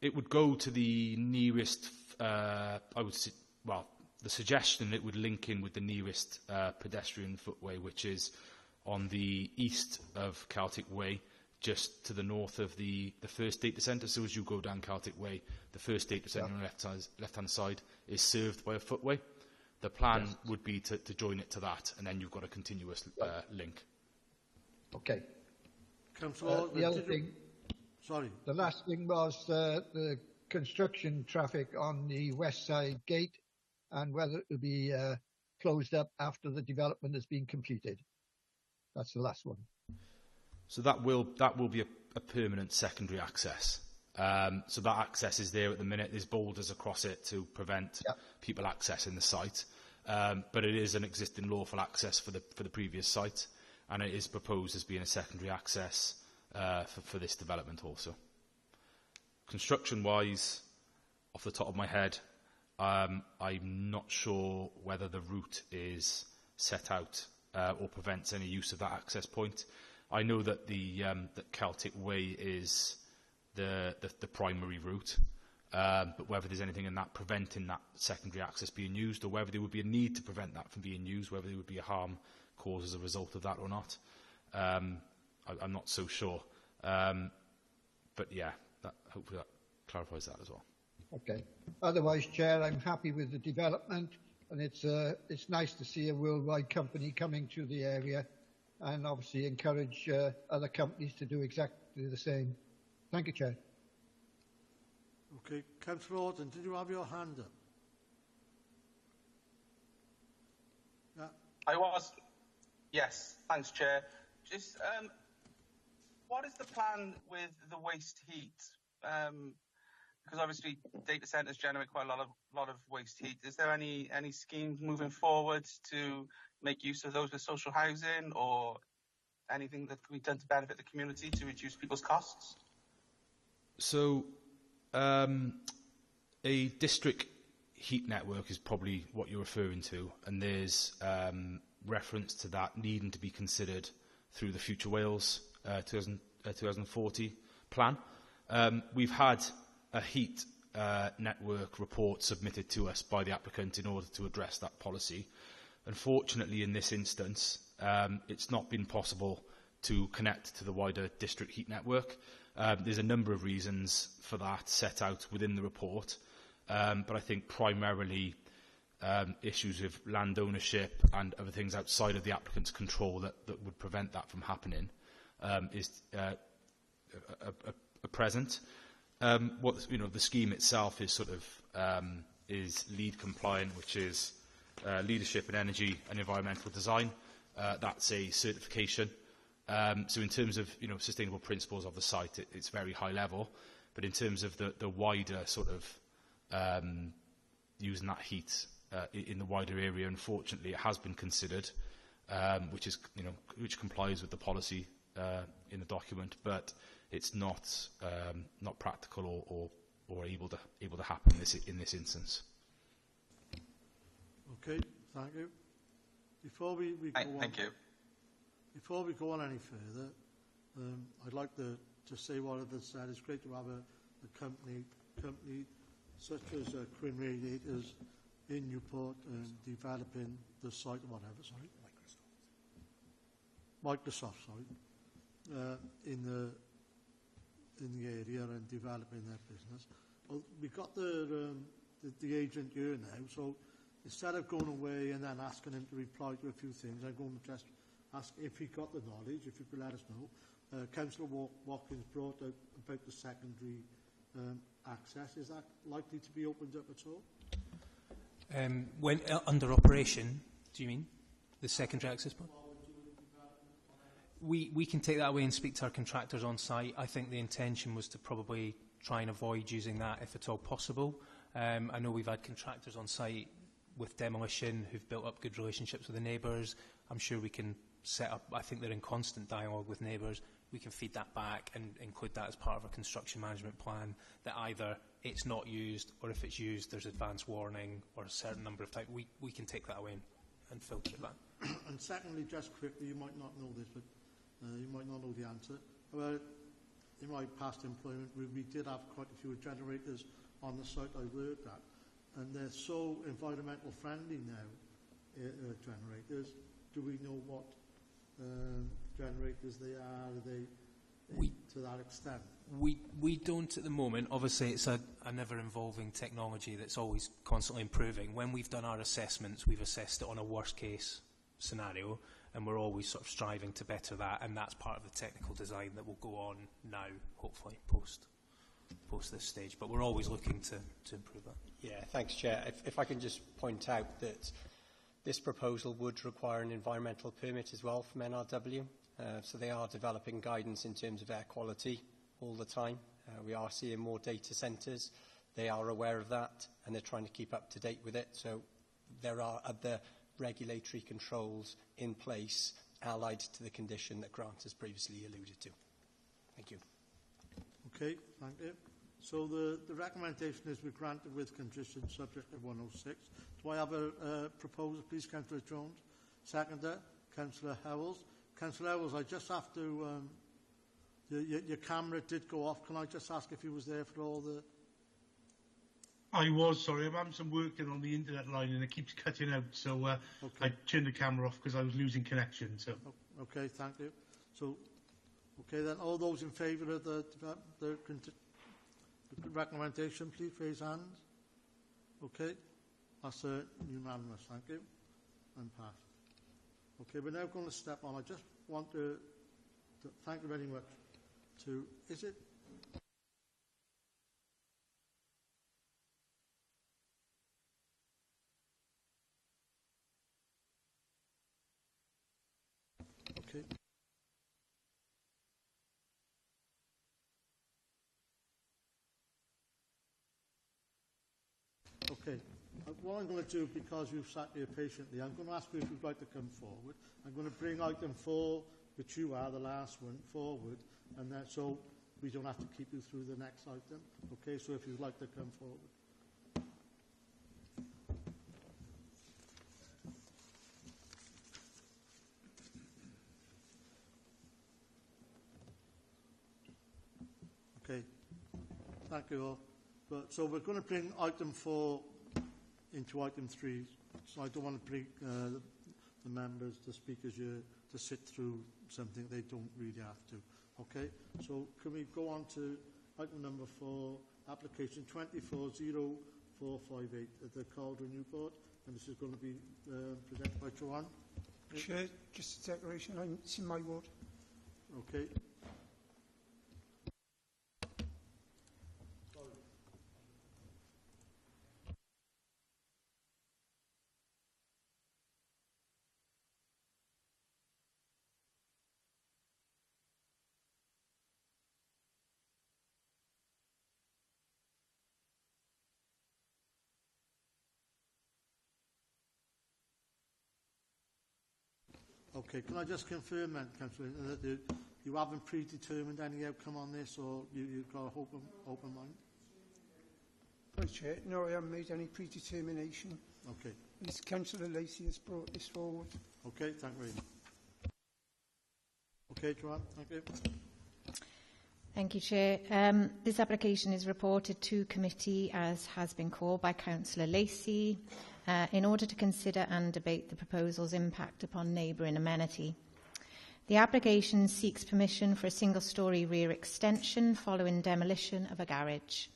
S12: it would go to the nearest, I would say, well, the suggestion it would link in with the nearest pedestrian footway, which is on the east of Celtic Way, just to the north of the first data centre. So as you go down Celtic Way, the first data centre on the left-hand side is served by a footway. The plan would be to join it to that, and then you've got a continuous link.
S6: Okay.
S1: Councillor,
S6: the other thing,
S1: sorry.
S6: The last thing was the construction traffic on the west side gate, and whether it will be closed up after the development has been completed. That's the last one.
S12: So that will be a permanent secondary access. So that access is there at the minute. There's boulders across it to prevent people accessing the site. But it is an existing lawful access for the previous site, and it is proposed as being a secondary access for this development also. Construction-wise, off the top of my head, I'm not sure whether the route is set out or prevents any use of that access point. I know that that Celtic Way is the primary route, but whether there's anything in that preventing that secondary access being used, or whether there would be a need to prevent that from being used, whether there would be a harm caused as a result of that or not, I'm not so sure. But yeah, hopefully that clarifies that as well.
S6: Okay. Otherwise, Chair, I'm happy with the development, and it's nice to see a worldwide company coming to the area, and obviously encourage other companies to do exactly the same. Thank you, Chair.
S1: Okay, Councillor Orton, did you have your hand up? Yeah.
S14: I was. Yes, thanks, Chair. Just, what is the plan with the waste heat? Because obviously data centres generate quite a lot of waste heat. Is there any schemes moving forward to make use of those with social housing, or anything that can be done to benefit the community to reduce people's costs?
S12: So, a district heat network is probably what you're referring to, and there's reference to that needing to be considered through the Future Wales 2040 plan. We've had a heat network report submitted to us by the applicant in order to address that policy. Unfortunately, in this instance, it's not been possible to connect to the wider district heat network. There's a number of reasons for that set out within the report, but I think primarily issues with land ownership and other things outside of the applicant's control that would prevent that from happening is present. The scheme itself is sort of is LEED compliant, which is leadership in energy and environmental design. That's a certification. So in terms of sustainable principles of the site, it's very high level. But in terms of the wider sort of using that heat in the wider area, unfortunately, it has been considered, which complies with the policy in the document, but it's not practical or able to happen in this instance.
S1: Okay, thank you. Before we go on,
S14: thank you.
S1: Before we go on any further, I'd like to say what others said. It's great to have a company such as Quinn Radiators in Newport developing the site or whatever. Sorry, Microsoft. In the area and developing their business. Well, we've got the agent here now, so instead of going away and then asking him to reply to a few things, I'm going to just ask if he got the knowledge, if you could let us know. Councillor Watkins brought out about the secondary access. Is that likely to be opened up at all?
S13: When under operation, do you mean the secondary access point? We can take that away and speak to our contractors on site. I think the intention was to probably try and avoid using that if at all possible. I know we've had contractors on site with demolition who've built up good relationships with the neighbours. I'm sure we can set up, I think they're in constant dialogue with neighbours. We can feed that back and include that as part of a construction management plan, that either it's not used, or if it's used, there's advance warning or a certain number of times. We can take that away and filter that.
S1: And secondly, just quickly, you might not know this, but you might not know the answer. Well, in my past employment, we did have quite a few generators on the site I worked at, and they're so environmental friendly now, generators. Do we know what generators they are? Are they to that extent?
S13: We don't at the moment. Obviously, it's an ever-evolving technology that's always constantly improving. When we've done our assessments, we've assessed it on a worst-case scenario, and we're always sort of striving to better that, and that's part of the technical design that will go on now, hopefully, post this stage. But we're always looking to improve that.
S15: Yeah, thanks, Chair. If I can just point out that this proposal would require an environmental permit as well from NRW. So they are developing guidance in terms of air quality all the time. We are seeing more data centres. They are aware of that, and they're trying to keep up to date with it. So there are other regulatory controls in place allied to the condition that Grant has previously alluded to. Thank you.
S1: Okay, thank you. So the recommendation is we grant it with conditions subject to 106. Do I have a proposal, please, Councillor Jones? Seconder, Councillor Howells. Councillor Howells, I just have to... your camera did go off. Can I just ask if you was there for all the...
S9: I was, sorry. I'm having some work done on the internet line and it keeps cutting out. So I turned the camera off because I was losing connection. So.
S1: Okay, thank you. So, okay, then all those in favour of the recommendation, please raise hands. Okay, that's unanimous. Thank you. And passed. Okay, we're now going to step on. I just want to thank you very much. Is it? Okay. Okay. What I'm going to do, because you've sat here patiently, I'm going to ask you if you'd like to come forward. I'm going to bring item 4, which you are, the last one, forward, and then so we don't have to keep you through the next item. Okay, so if you'd like to come forward. Okay, thank you all. So we're going to bring item 4 into item 3. So I don't want to bring the members, the speakers here, to sit through something they don't really have to. Okay, so can we go on to item number 4, application 240458 at the Cauldron Newport, and this is going to be presented by Joanne.
S11: Chair, just a declaration. It's in my ward.
S1: Okay. Okay, can I just confirm then, Councillor, that you haven't predetermined any outcome on this, or you've got an open mind?
S11: Right, Chair. No, I haven't made any predetermination.
S1: Okay.
S11: It's Councillor Lacey has brought this forward.
S1: Okay, thank you very much. Okay, Joanne, thank you.
S16: Thank you, Chair. This application is reported to committee, as has been called by Councillor Lacey, in order to consider and debate the proposal's impact upon neighbouring amenity. The application seeks permission for a single-storey rear extension following demolition of a garage.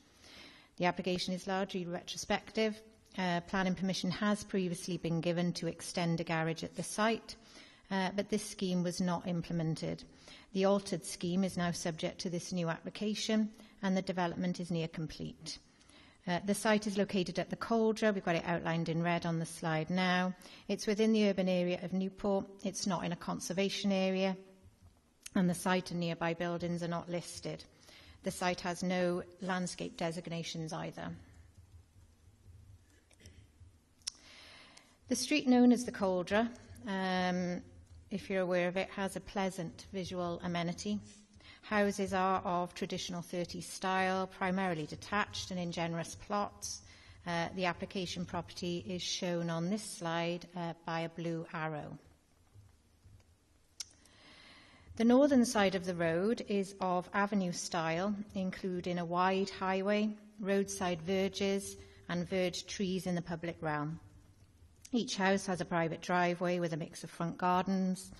S16: The application is largely retrospective. Planning permission has previously been given to extend a garage at the site, but this scheme was not implemented. The altered scheme is now subject to this new application, and the development is near complete. The site is located at the Cauldron. We've got it outlined in red on the slide now. It's within the urban area of Newport. It's not in a conservation area, and the site and nearby buildings are not listed. The site has no landscape designations either. The street known as the Cauldron, if you're aware of it, has a pleasant visual amenity. Houses are of traditional 30s style, primarily detached and in generous plots. The application property is shown on this slide by a blue arrow. The northern side of the road is of avenue style, including a wide highway, roadside verges and verge trees in the public realm. Each house has a private driveway with a mix of front gardens,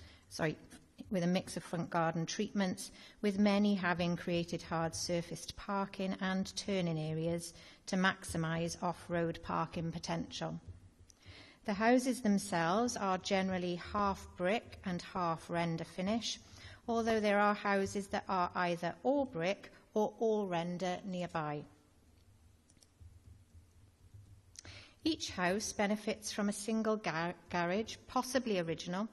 S16: with a mix of front garden treatments, with many having created hard-surfaced parking and turning areas to maximise off-road parking potential. The houses themselves are generally half brick and half render finish, although there are houses that are either all brick or all render nearby. Each house benefits from a single garage, possibly original.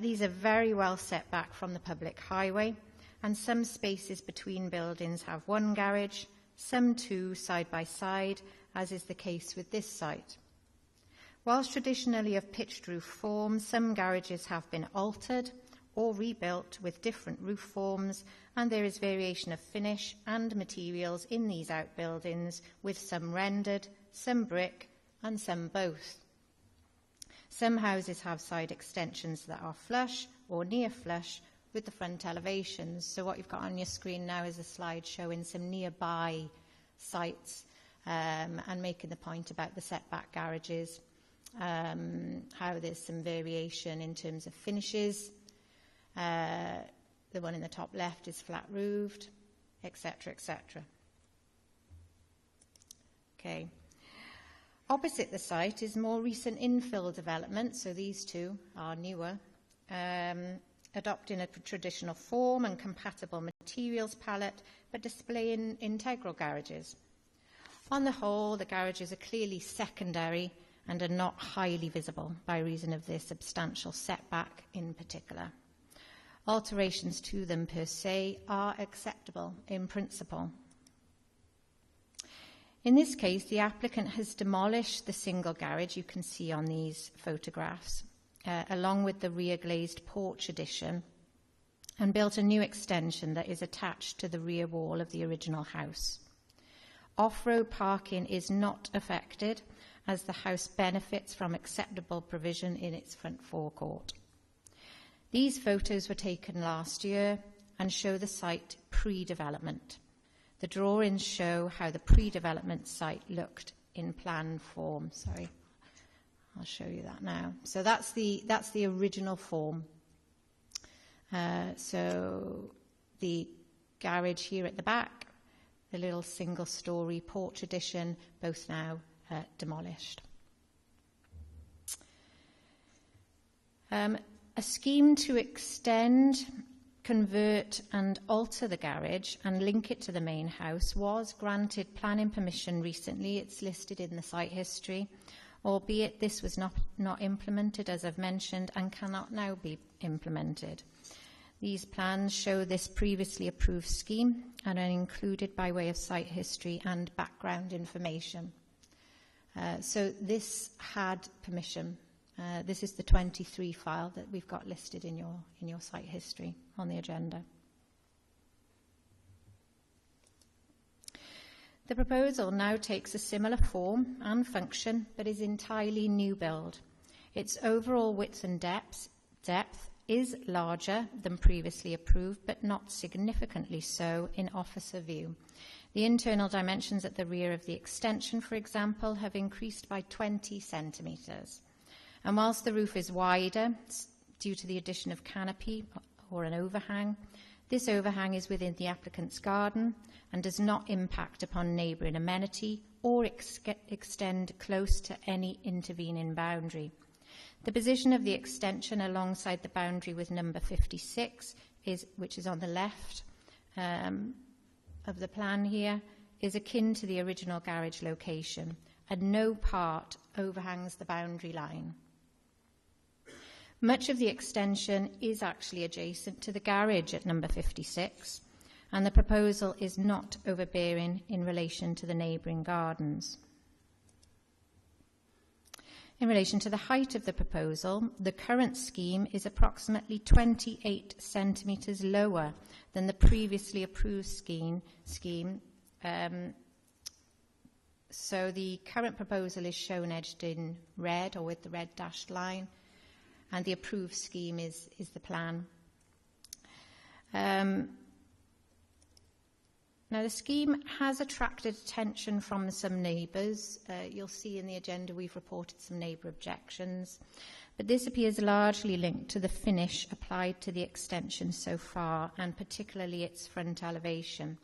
S16: These are very well set back from the public highway, and some spaces between buildings have one garage, some two side by side, as is the case with this site. Whilst traditionally of pitched roof form, some garages have been altered or rebuilt with different roof forms, and there is variation of finish and materials in these outbuildings, with some rendered, some brick, and some both. Some houses have side extensions that are flush or near flush with the front elevations. So what you've got on your screen now is a slide showing some nearby sites and making the point about the setback garages, how there's some variation in terms of finishes. The one in the top left is flat roofed, etc., etc. Okay. Opposite the site is more recent infill development, so these two are newer, adopting a traditional form and compatible materials palette, but displaying integral garages. On the whole, the garages are clearly secondary and are not highly visible by reason of their substantial setback in particular. Alterations to them per se are acceptable in principle. In this case, the applicant has demolished the single garage you can see on these photographs, along with the rear glazed porch addition, and built a new extension that is attached to the rear wall of the original house. Off-road parking is not affected, as the house benefits from acceptable provision in its front forecourt. These photos were taken last year and show the site pre-development. The drawings show how the pre-development site looked in plan form. Sorry, I'll show you that now. So that's the original form. So the garage here at the back, the little single-storey porch addition, both now demolished. A scheme to extend, convert and alter the garage and link it to the main house was granted planning permission recently. It's listed in the site history, albeit this was not implemented, as I've mentioned, and cannot now be implemented. These plans show this previously approved scheme and are included by way of site history and background information. So this had permission. This is the 23 file that we've got listed in your site history on the agenda. The proposal now takes a similar form and function, but is entirely new build. Its overall width and depth is larger than previously approved, but not significantly so in officer view. The internal dimensions at the rear of the extension, for example, have increased by 20 centimetres. And whilst the roof is wider due to the addition of canopy or an overhang, this overhang is within the applicant's garden and does not impact upon neighbouring amenity or extend close to any intervening boundary. The position of the extension alongside the boundary with number 56, which is on the left of the plan here, is akin to the original garage location, and no part overhangs the boundary line. Much of the extension is actually adjacent to the garage at number 56, and the proposal is not overbearing in relation to the neighbouring gardens. In relation to the height of the proposal, the current scheme is approximately 28 centimetres lower than the previously approved scheme. So the current proposal is shown edged in red or with the red dashed line, and the approved scheme is the plan. Now, the scheme has attracted attention from some neighbours. You'll see in the agenda we've reported some neighbour objections. but this appears largely linked to the finish applied to the extension so far, and particularly its front elevation.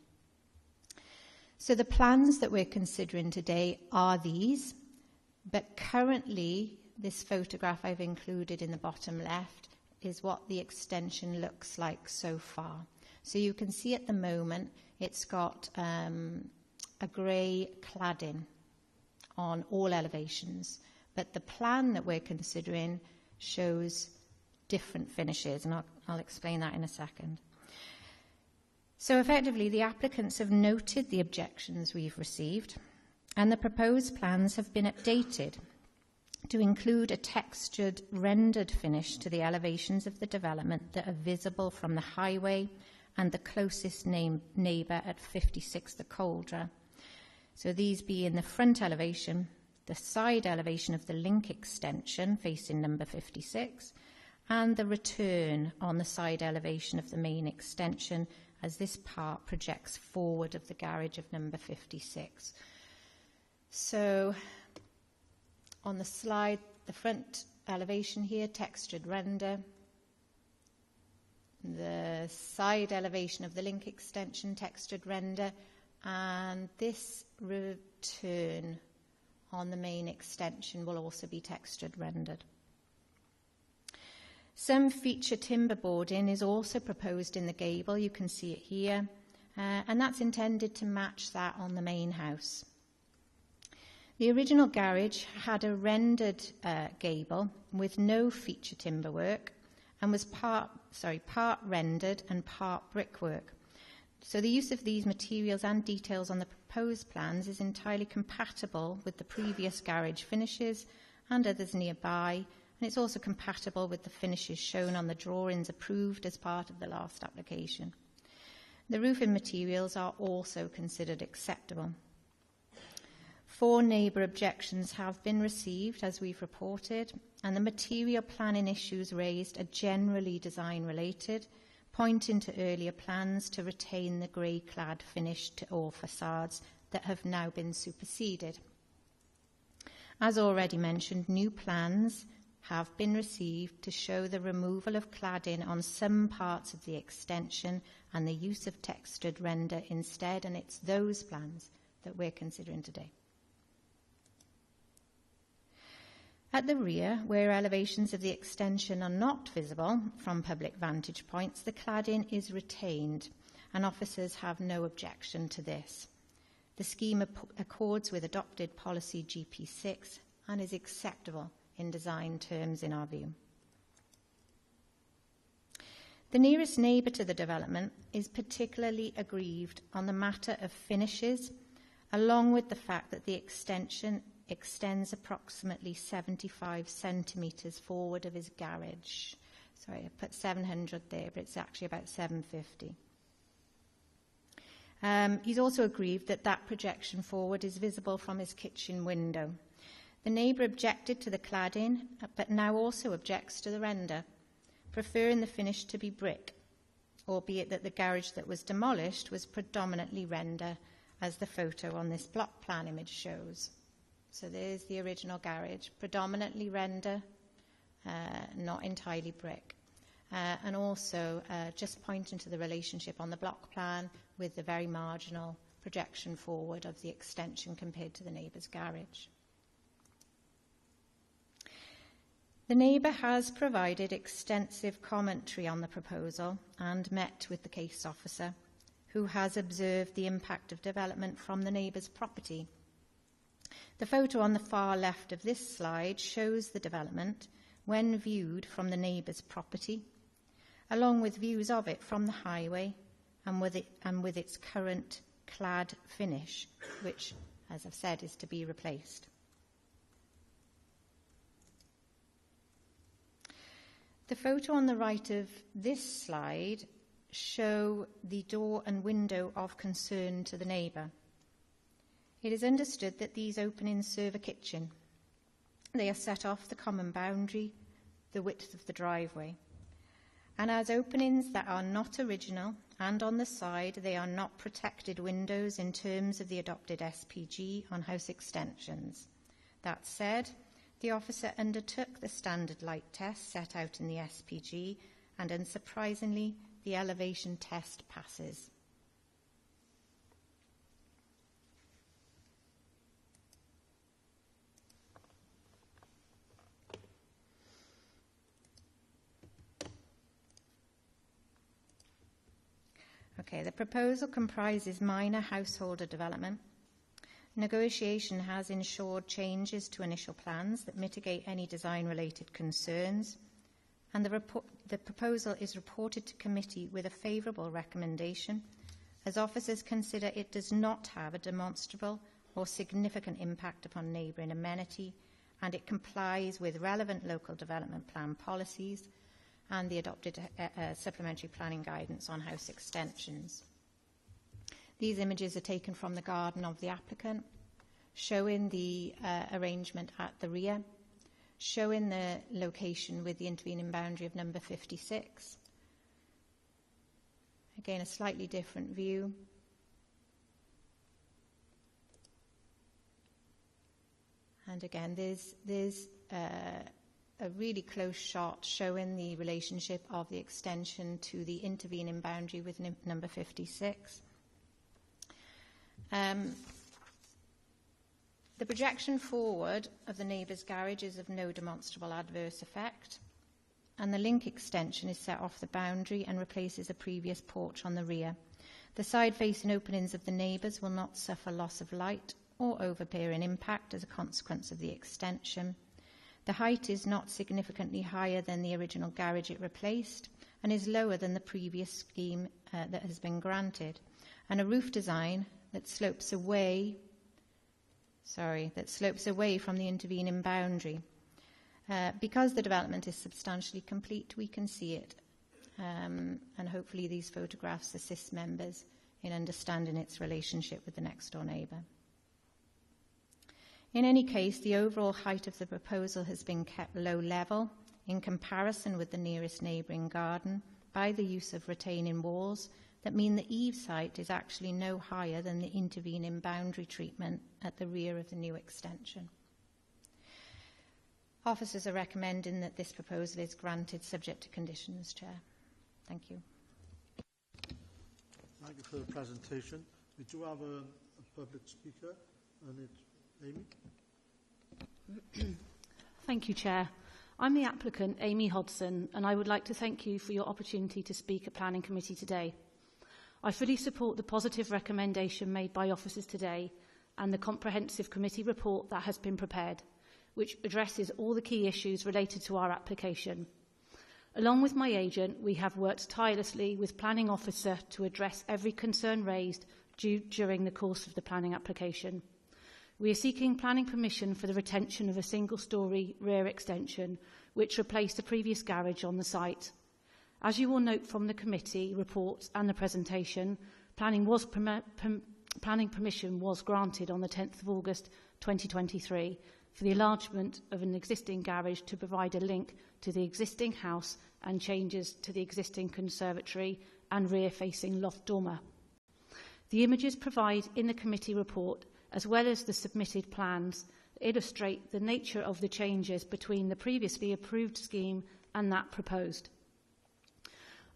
S16: So the plans that we're considering today are these, but currently this photograph I've included in the bottom left is what the extension looks like so far. So you can see at the moment it's got a grey cladding on all elevations, but the plan that we're considering shows different finishes, and I'll explain that in a second. So effectively, the applicants have noted the objections we've received, and the proposed plans have been updated to include a textured, rendered finish to the elevations of the development that are visible from the highway and the closest neighbour at 56 the Cauldre. So these be in the front elevation, the side elevation of the link extension facing number 56, and the return on the side elevation of the main extension as this part projects forward of the garage of number 56. So on the slide, the front elevation here, textured render, the side elevation of the link extension, textured render, and this return on the main extension will also be textured rendered. Some feature timber boarding is also proposed in the gable. You can see it here, and that's intended to match that on the main house. The original garage had a rendered gable with no feature timber work and was part rendered and part brickwork. So the use of these materials and details on the proposed plans is entirely compatible with the previous garage finishes and others nearby, and it's also compatible with the finishes shown on the drawings approved as part of the last application. The roofing materials are also considered acceptable. 4 neighbour objections have been received, as we've reported, and the material planning issues raised are generally design-related, pointing to earlier plans to retain the grey-clad finish to all facades that have now been superseded. As already mentioned, new plans have been received to show the removal of cladding on some parts of the extension and the use of textured render instead, and it's those plans that we're considering today. At the rear, where elevations of the extension are not visible from public vantage points, the cladding is retained, and officers have no objection to this. The scheme accords with adopted policy GP6 and is acceptable in design terms in our view. The nearest neighbour to the development is particularly aggrieved on the matter of finishes, along with the fact that the extension extends approximately 75 centimetres forward of his garage. Sorry, I put 700 there, but it's actually about 750. He's also aggrieved that that projection forward is visible from his kitchen window. The neighbour objected to the cladding, but now also objects to the render, preferring the finish to be brick, albeit that the garage that was demolished was predominantly render, as the photo on this block plan image shows. So there's the original garage, predominantly render, not entirely brick. And also just pointing to the relationship on the block plan with the very marginal projection forward of the extension compared to the neighbour's garage. The neighbour has provided extensive commentary on the proposal and met with the case officer, who has observed the impact of development from the neighbour's property. The photo on the far left of this slide shows the development when viewed from the neighbour's property, along with views of it from the highway and with its current clad finish, which, as I've said, is to be replaced. The photo on the right of this slide show the door and window of concern to the neighbour. It is understood that these openings serve a kitchen. They are set off the common boundary, the width of the driveway. And as openings that are not original, and on the side they are not protected windows in terms of the adopted SPG on house extensions. That said, The officer undertook the standard light test set out in the SPG, and unsurprisingly, the elevation test passes. Okay, the proposal comprises minor householder development. Negotiation has ensured changes to initial plans that mitigate any design-related concerns, and the proposal is reported to committee with a favourable recommendation, as officers consider it does not have a demonstrable or significant impact upon neighbouring amenity, and it complies with relevant local development plan policies and the adopted supplementary planning guidance on house extensions. These images are taken from the garden of the applicant, showing the arrangement at the rear, showing the location with the intervening boundary of number 56. Again, a slightly different view. And again, there's a really close shot showing the relationship of the extension to the intervening boundary with number 56. The projection forward of the neighbour's garage is of no demonstrable adverse effect, and the link extension is set off the boundary and replaces a previous porch on the rear. The side-facing openings of the neighbours will not suffer loss of light or overbearing impact as a consequence of the extension. The height is not significantly higher than the original garage it replaced and is lower than the previous scheme that has been granted. And a roof design that slopes away from the intervening boundary. Because the development is substantially complete, we can see it. And hopefully these photographs assist members in understanding its relationship with the next door neighbour. In any case, the overall height of the proposal has been kept low level in comparison with the nearest neighbouring garden by the use of retaining walls that mean the eave height is actually no higher than the intervening boundary treatment at the rear of the new extension. Officers are recommending that this proposal is granted subject to conditions, Chair. Thank you.
S1: Thank you for the presentation. We do have a public speaker, and it's Amy.
S17: Thank you, Chair. I'm the applicant, Amy Hodson, and I would like to thank you for your opportunity to speak at Planning Committee today. I fully support the positive recommendation made by officers today and the comprehensive committee report that has been prepared, which addresses all the key issues related to our application. Along with my agent, we have worked tirelessly with Planning Officer to address every concern raised during the course of the planning application. We are seeking planning permission for the retention of a single-storey rear extension, which replaced the previous garage on the site. As you will note from the committee report and the presentation, planning permission was granted on the 10th of August 2023 for the enlargement of an existing garage to provide a link to the existing house and changes to the existing conservatory and rear-facing loft dormer. The images provided in the committee report, as well as the submitted plans, illustrate the nature of the changes between the previously approved scheme and that proposed.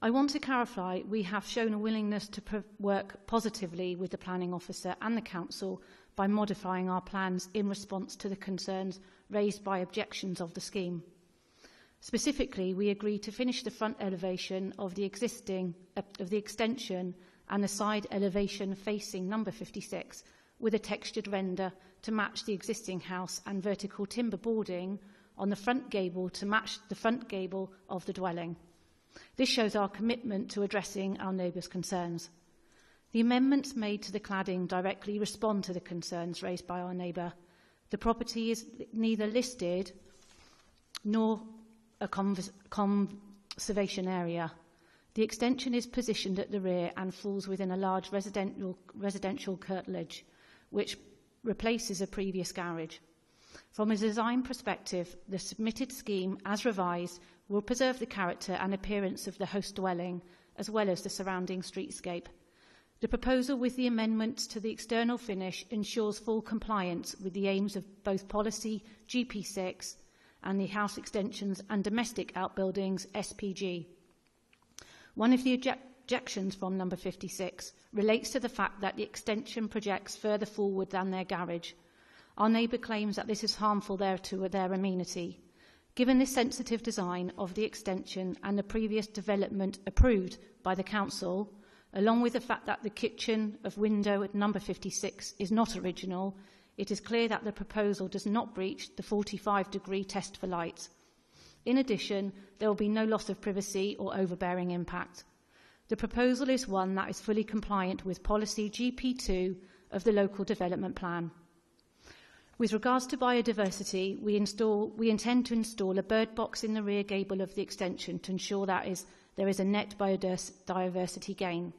S17: I want to clarify we have shown a willingness to work positively with the Planning Officer and the Council by modifying our plans in response to the concerns raised by objections of the scheme. Specifically, we agreed to finish the front elevation of the extension and the side elevation facing number 56 with a textured render to match the existing house and vertical timber boarding on the front gable to match the front gable of the dwelling. This shows our commitment to addressing our neighbours' concerns. The amendments made to the cladding directly respond to the concerns raised by our neighbour. The property is neither listed nor a conservation area. The extension is positioned at the rear and falls within a large residential curtilage, which replaces a previous garage. From a design perspective, the submitted scheme, as revised, will preserve the character and appearance of the host dwelling, as well as the surrounding streetscape. The proposal with the amendments to the external finish ensures full compliance with the aims of both policy GP6 and the house extensions and domestic outbuildings SPG. One of the objections from number 56 relates to the fact that the extension projects further forward than their garage. Our neighbour claims that this is harmful to their amenity. Given the sensitive design of the extension and the previous development approved by the council, along with the fact that the kitchen of window at number 56 is not original, it is clear that the proposal does not breach the 45-degree test for light. In addition, there will be no loss of privacy or overbearing impact. The proposal is one that is fully compliant with policy GP2 of the local development plan. With regards to biodiversity, we intend to install a bird box in the rear gable of the extension to ensure that there is a net biodiversity gain.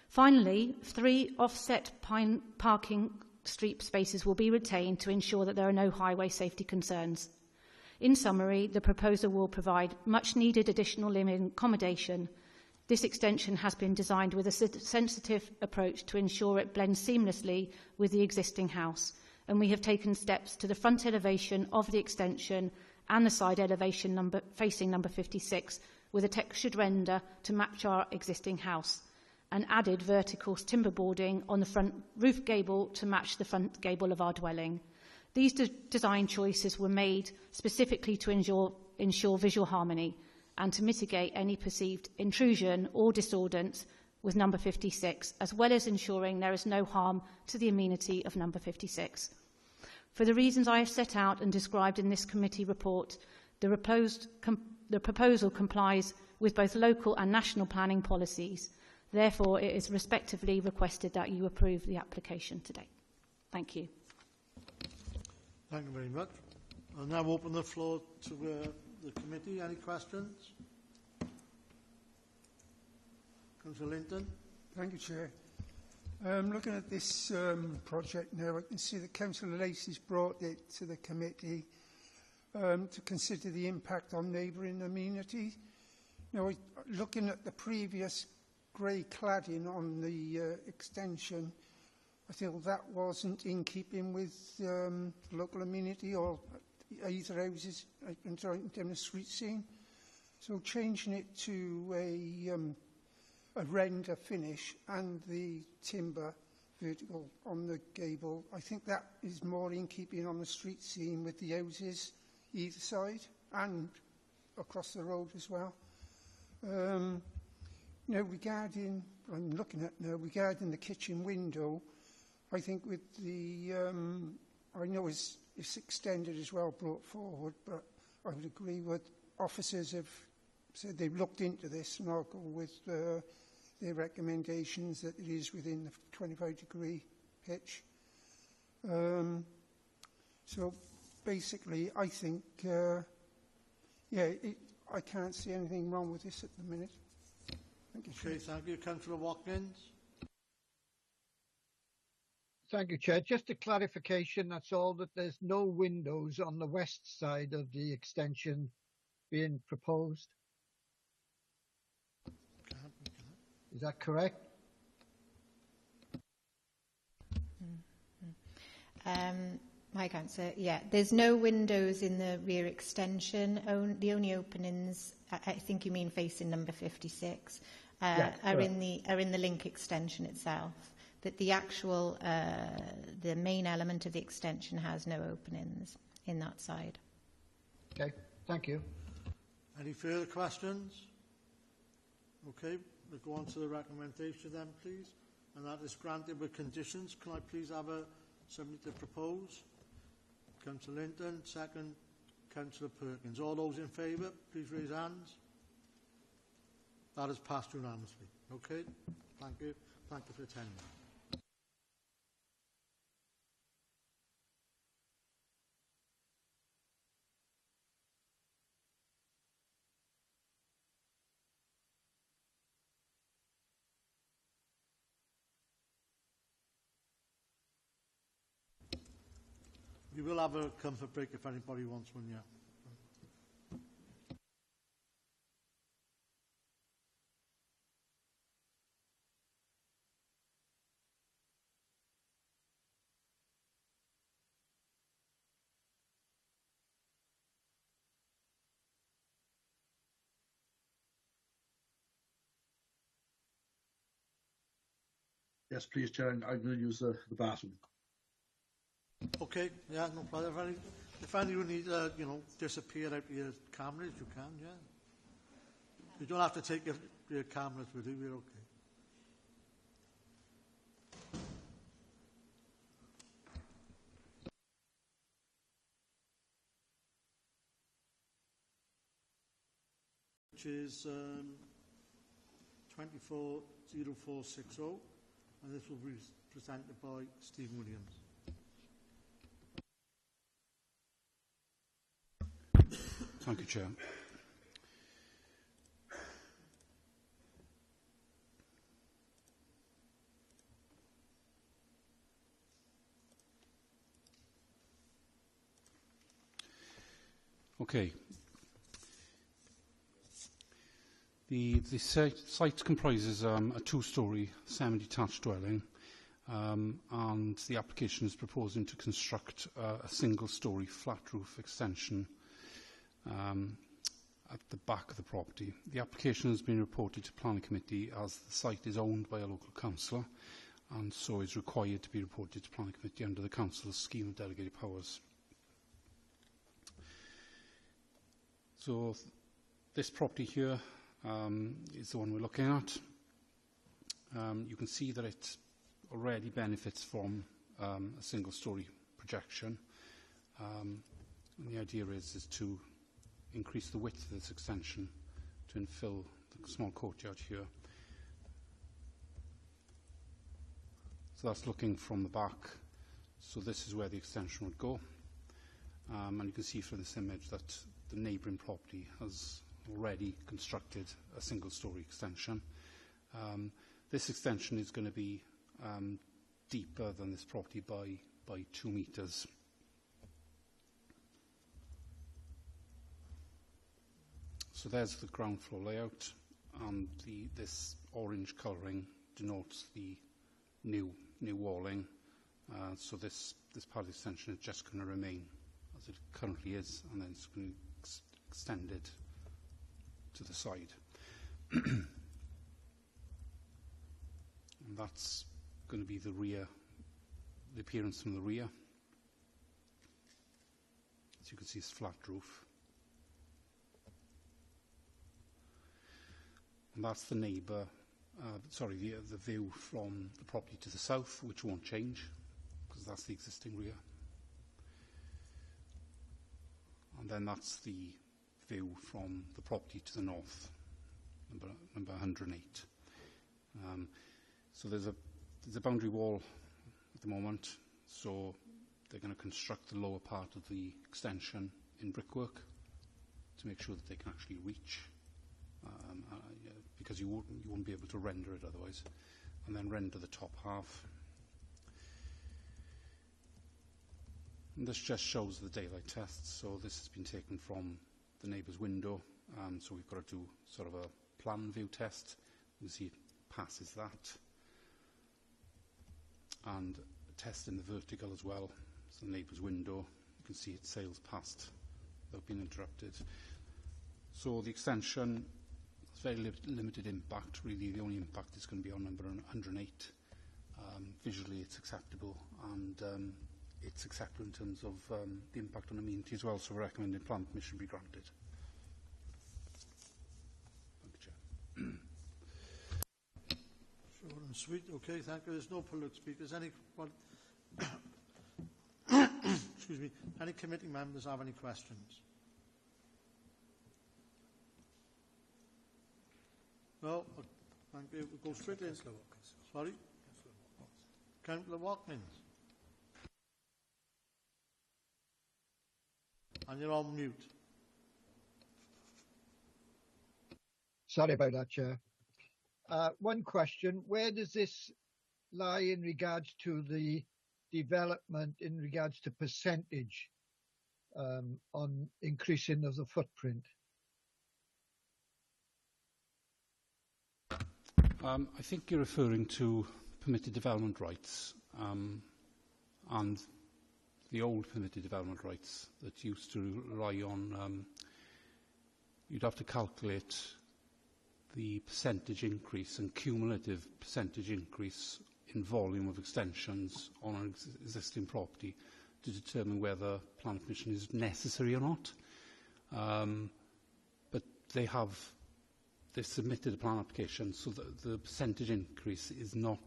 S17: Finally, 3 offset parking street spaces will be retained to ensure that there are no highway safety concerns. In summary, the proposal will provide much-needed additional living accommodation. This extension has been designed with a sensitive approach to ensure it blends seamlessly with the existing house, and we have taken steps to the front elevation of the extension and the side elevation facing number 56 with a textured render to match our existing house, and added vertical timber boarding on the front roof gable to match the front gable of our dwelling. These design choices were made specifically to ensure visual harmony and to mitigate any perceived intrusion or discordance with number 56, as well as ensuring there is no harm to the amenity of number 56. For the reasons I have set out and described in this committee report, the proposal complies with both local and national planning policies. Therefore, it is respectively requested that you approve the application today. Thank you.
S1: Thank you very much. I'll now open the floor to the committee. Any questions? Councillor Linton.
S11: Thank you, Chair. Looking at this project now, I can see that Councillor Lacey's brought it to the committee to consider the impact on neighbouring amenities. Now, looking at the previous grey cladding on the extension, I feel that wasn't in keeping with local amenity or either houses in the street scene. So changing it to a render finish and the timber vertical on the gable, I think that is more in keeping on the street scene with the houses either side and across the road as well. Now, regarding the kitchen window, I think with the, I know it's extended as well, brought forward, but I would agree with officers have said they've looked into this, and I'll go with their recommendations that it is within the 25-degree pitch. So basically, I think, I can't see anything wrong with this at the minute. Thank you, Chair.
S1: Okay, thank you. Councillor Watkins.
S6: Thank you, Chair. Just a clarification, that's all, that there's no windows on the west side of the extension being proposed. Is that correct?
S16: Hi, Councillor. Yeah, there's no windows in the rear extension. The only openings, I think you mean facing number 56, are in the link extension itself. But the actual, the main element of the extension has no openings in that side.
S6: Okay, thank you.
S1: Any further questions? Okay, we'll go on to the recommendation then, please. And that is granted with conditions. Can I please have somebody to propose? Councillor Linton, second. Councillor Perkins. All those in favour, please raise hands. That is passed unanimously. Okay, thank you. Thank you for attending. We will have a comfort break if anybody wants one, yeah.
S9: Yes, please, Chair. I'm going to use the bathroom.
S1: Okay, yeah, no problem. If anyone needs, disappear out of your cameras, you can, yeah. You don't have to take your cameras with you, we're okay. Which is 240460, and this will be presented by Stephen Williams.
S3: Thank you, Chair. Okay. The site comprises a two-storey semi-detached dwelling, and the application is proposing to construct a single-storey flat roof extension at the back of the property. The application has been reported to Planning Committee as the site is owned by a local councillor and so is required to be reported to Planning Committee under the Council's scheme of delegated powers. So this property here is the one we're looking at. You can see that it already benefits from a single-storey projection. And the idea is to increase the width of this extension to infill the small courtyard here. So that's looking from the back. So this is where the extension would go. And you can see from this image that the neighbouring property has already constructed a single-storey extension. This extension is going to be deeper than this property by 2 metres. So there's the ground floor layout, and this orange colouring denotes the new walling. So this part of the extension is just going to remain as it currently is, and then it's going to extend it to the side. And that's going to be the rear, the appearance from the rear. As you can see, it's flat roof. And that's the neighbour, the view from the property to the south, which won't change, because that's the existing rear. And then that's the view from the property to the north, number 108. So there's a boundary wall at the moment, so they're going to construct the lower part of the extension in brickwork to make sure that they can actually reach, because you won't be able to render it otherwise, and then render the top half. And this just shows the daylight test, so this has been taken from the neighbour's window, so we've got to do sort of a plan view test. You can see it passes that, and a test in the vertical as well. So the neighbour's window, you can see it sails past without being interrupted. So the extension has very limited impact. Really, the only impact is going to be on number 108. Visually, it's acceptable, and it's acceptable in terms of the impact on amenity as well. So we're recommending plan permission be granted. Thank you, Chair.
S1: Short and sweet. Okay, thank you. There's no public speakers. Excuse me. Any committee members have any questions? No. Thank you. We'll go straight in. Sorry. Councillor Watkins. And you're on mute.
S6: Sorry about that, Chair. One question. Where does this lie in regards to the development in regards to percentage on increasing of the footprint?
S3: I think you're referring to permitted development rights, and the old permitted development rights that used to rely on, you'd have to calculate the percentage increase and cumulative percentage increase in volume of extensions on an existing property to determine whether planning permission is necessary or not. But they've submitted a plan application, so the percentage increase is not,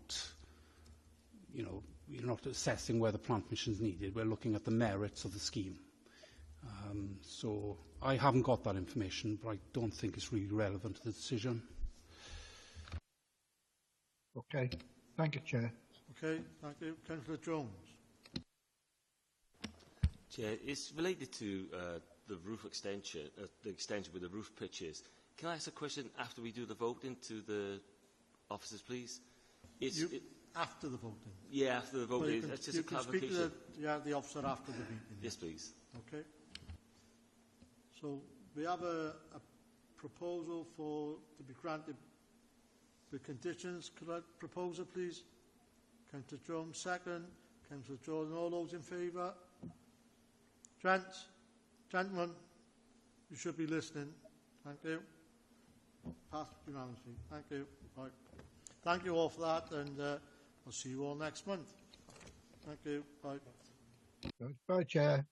S3: we're not assessing whether plan permission is needed. We're looking at the merits of the scheme. So I haven't got that information, but I don't think it's really relevant to the decision.
S6: Okay. Thank you, Chair.
S1: Okay, thank you. Councillor Jones.
S8: Chair, it's related to the roof extension, the extension with the roof pitches. Can I ask a question after we do the voting to the officers, please?
S1: After the voting?
S8: Yeah, after the voting. It's just a clarification.
S1: You can speak to the officer after the meeting.
S8: Yes, please.
S1: Okay. So we have a proposal to be granted with conditions. Could I propose it, please? Councillor Jones, second. Councillor Jordan, all those in favour? Gentlemen, you should be listening. Thank you. Passed unanimously. Thank you. Right. Thank you all for that, and I'll see you all next month. Thank you. Bye.
S6: Bye, Chair.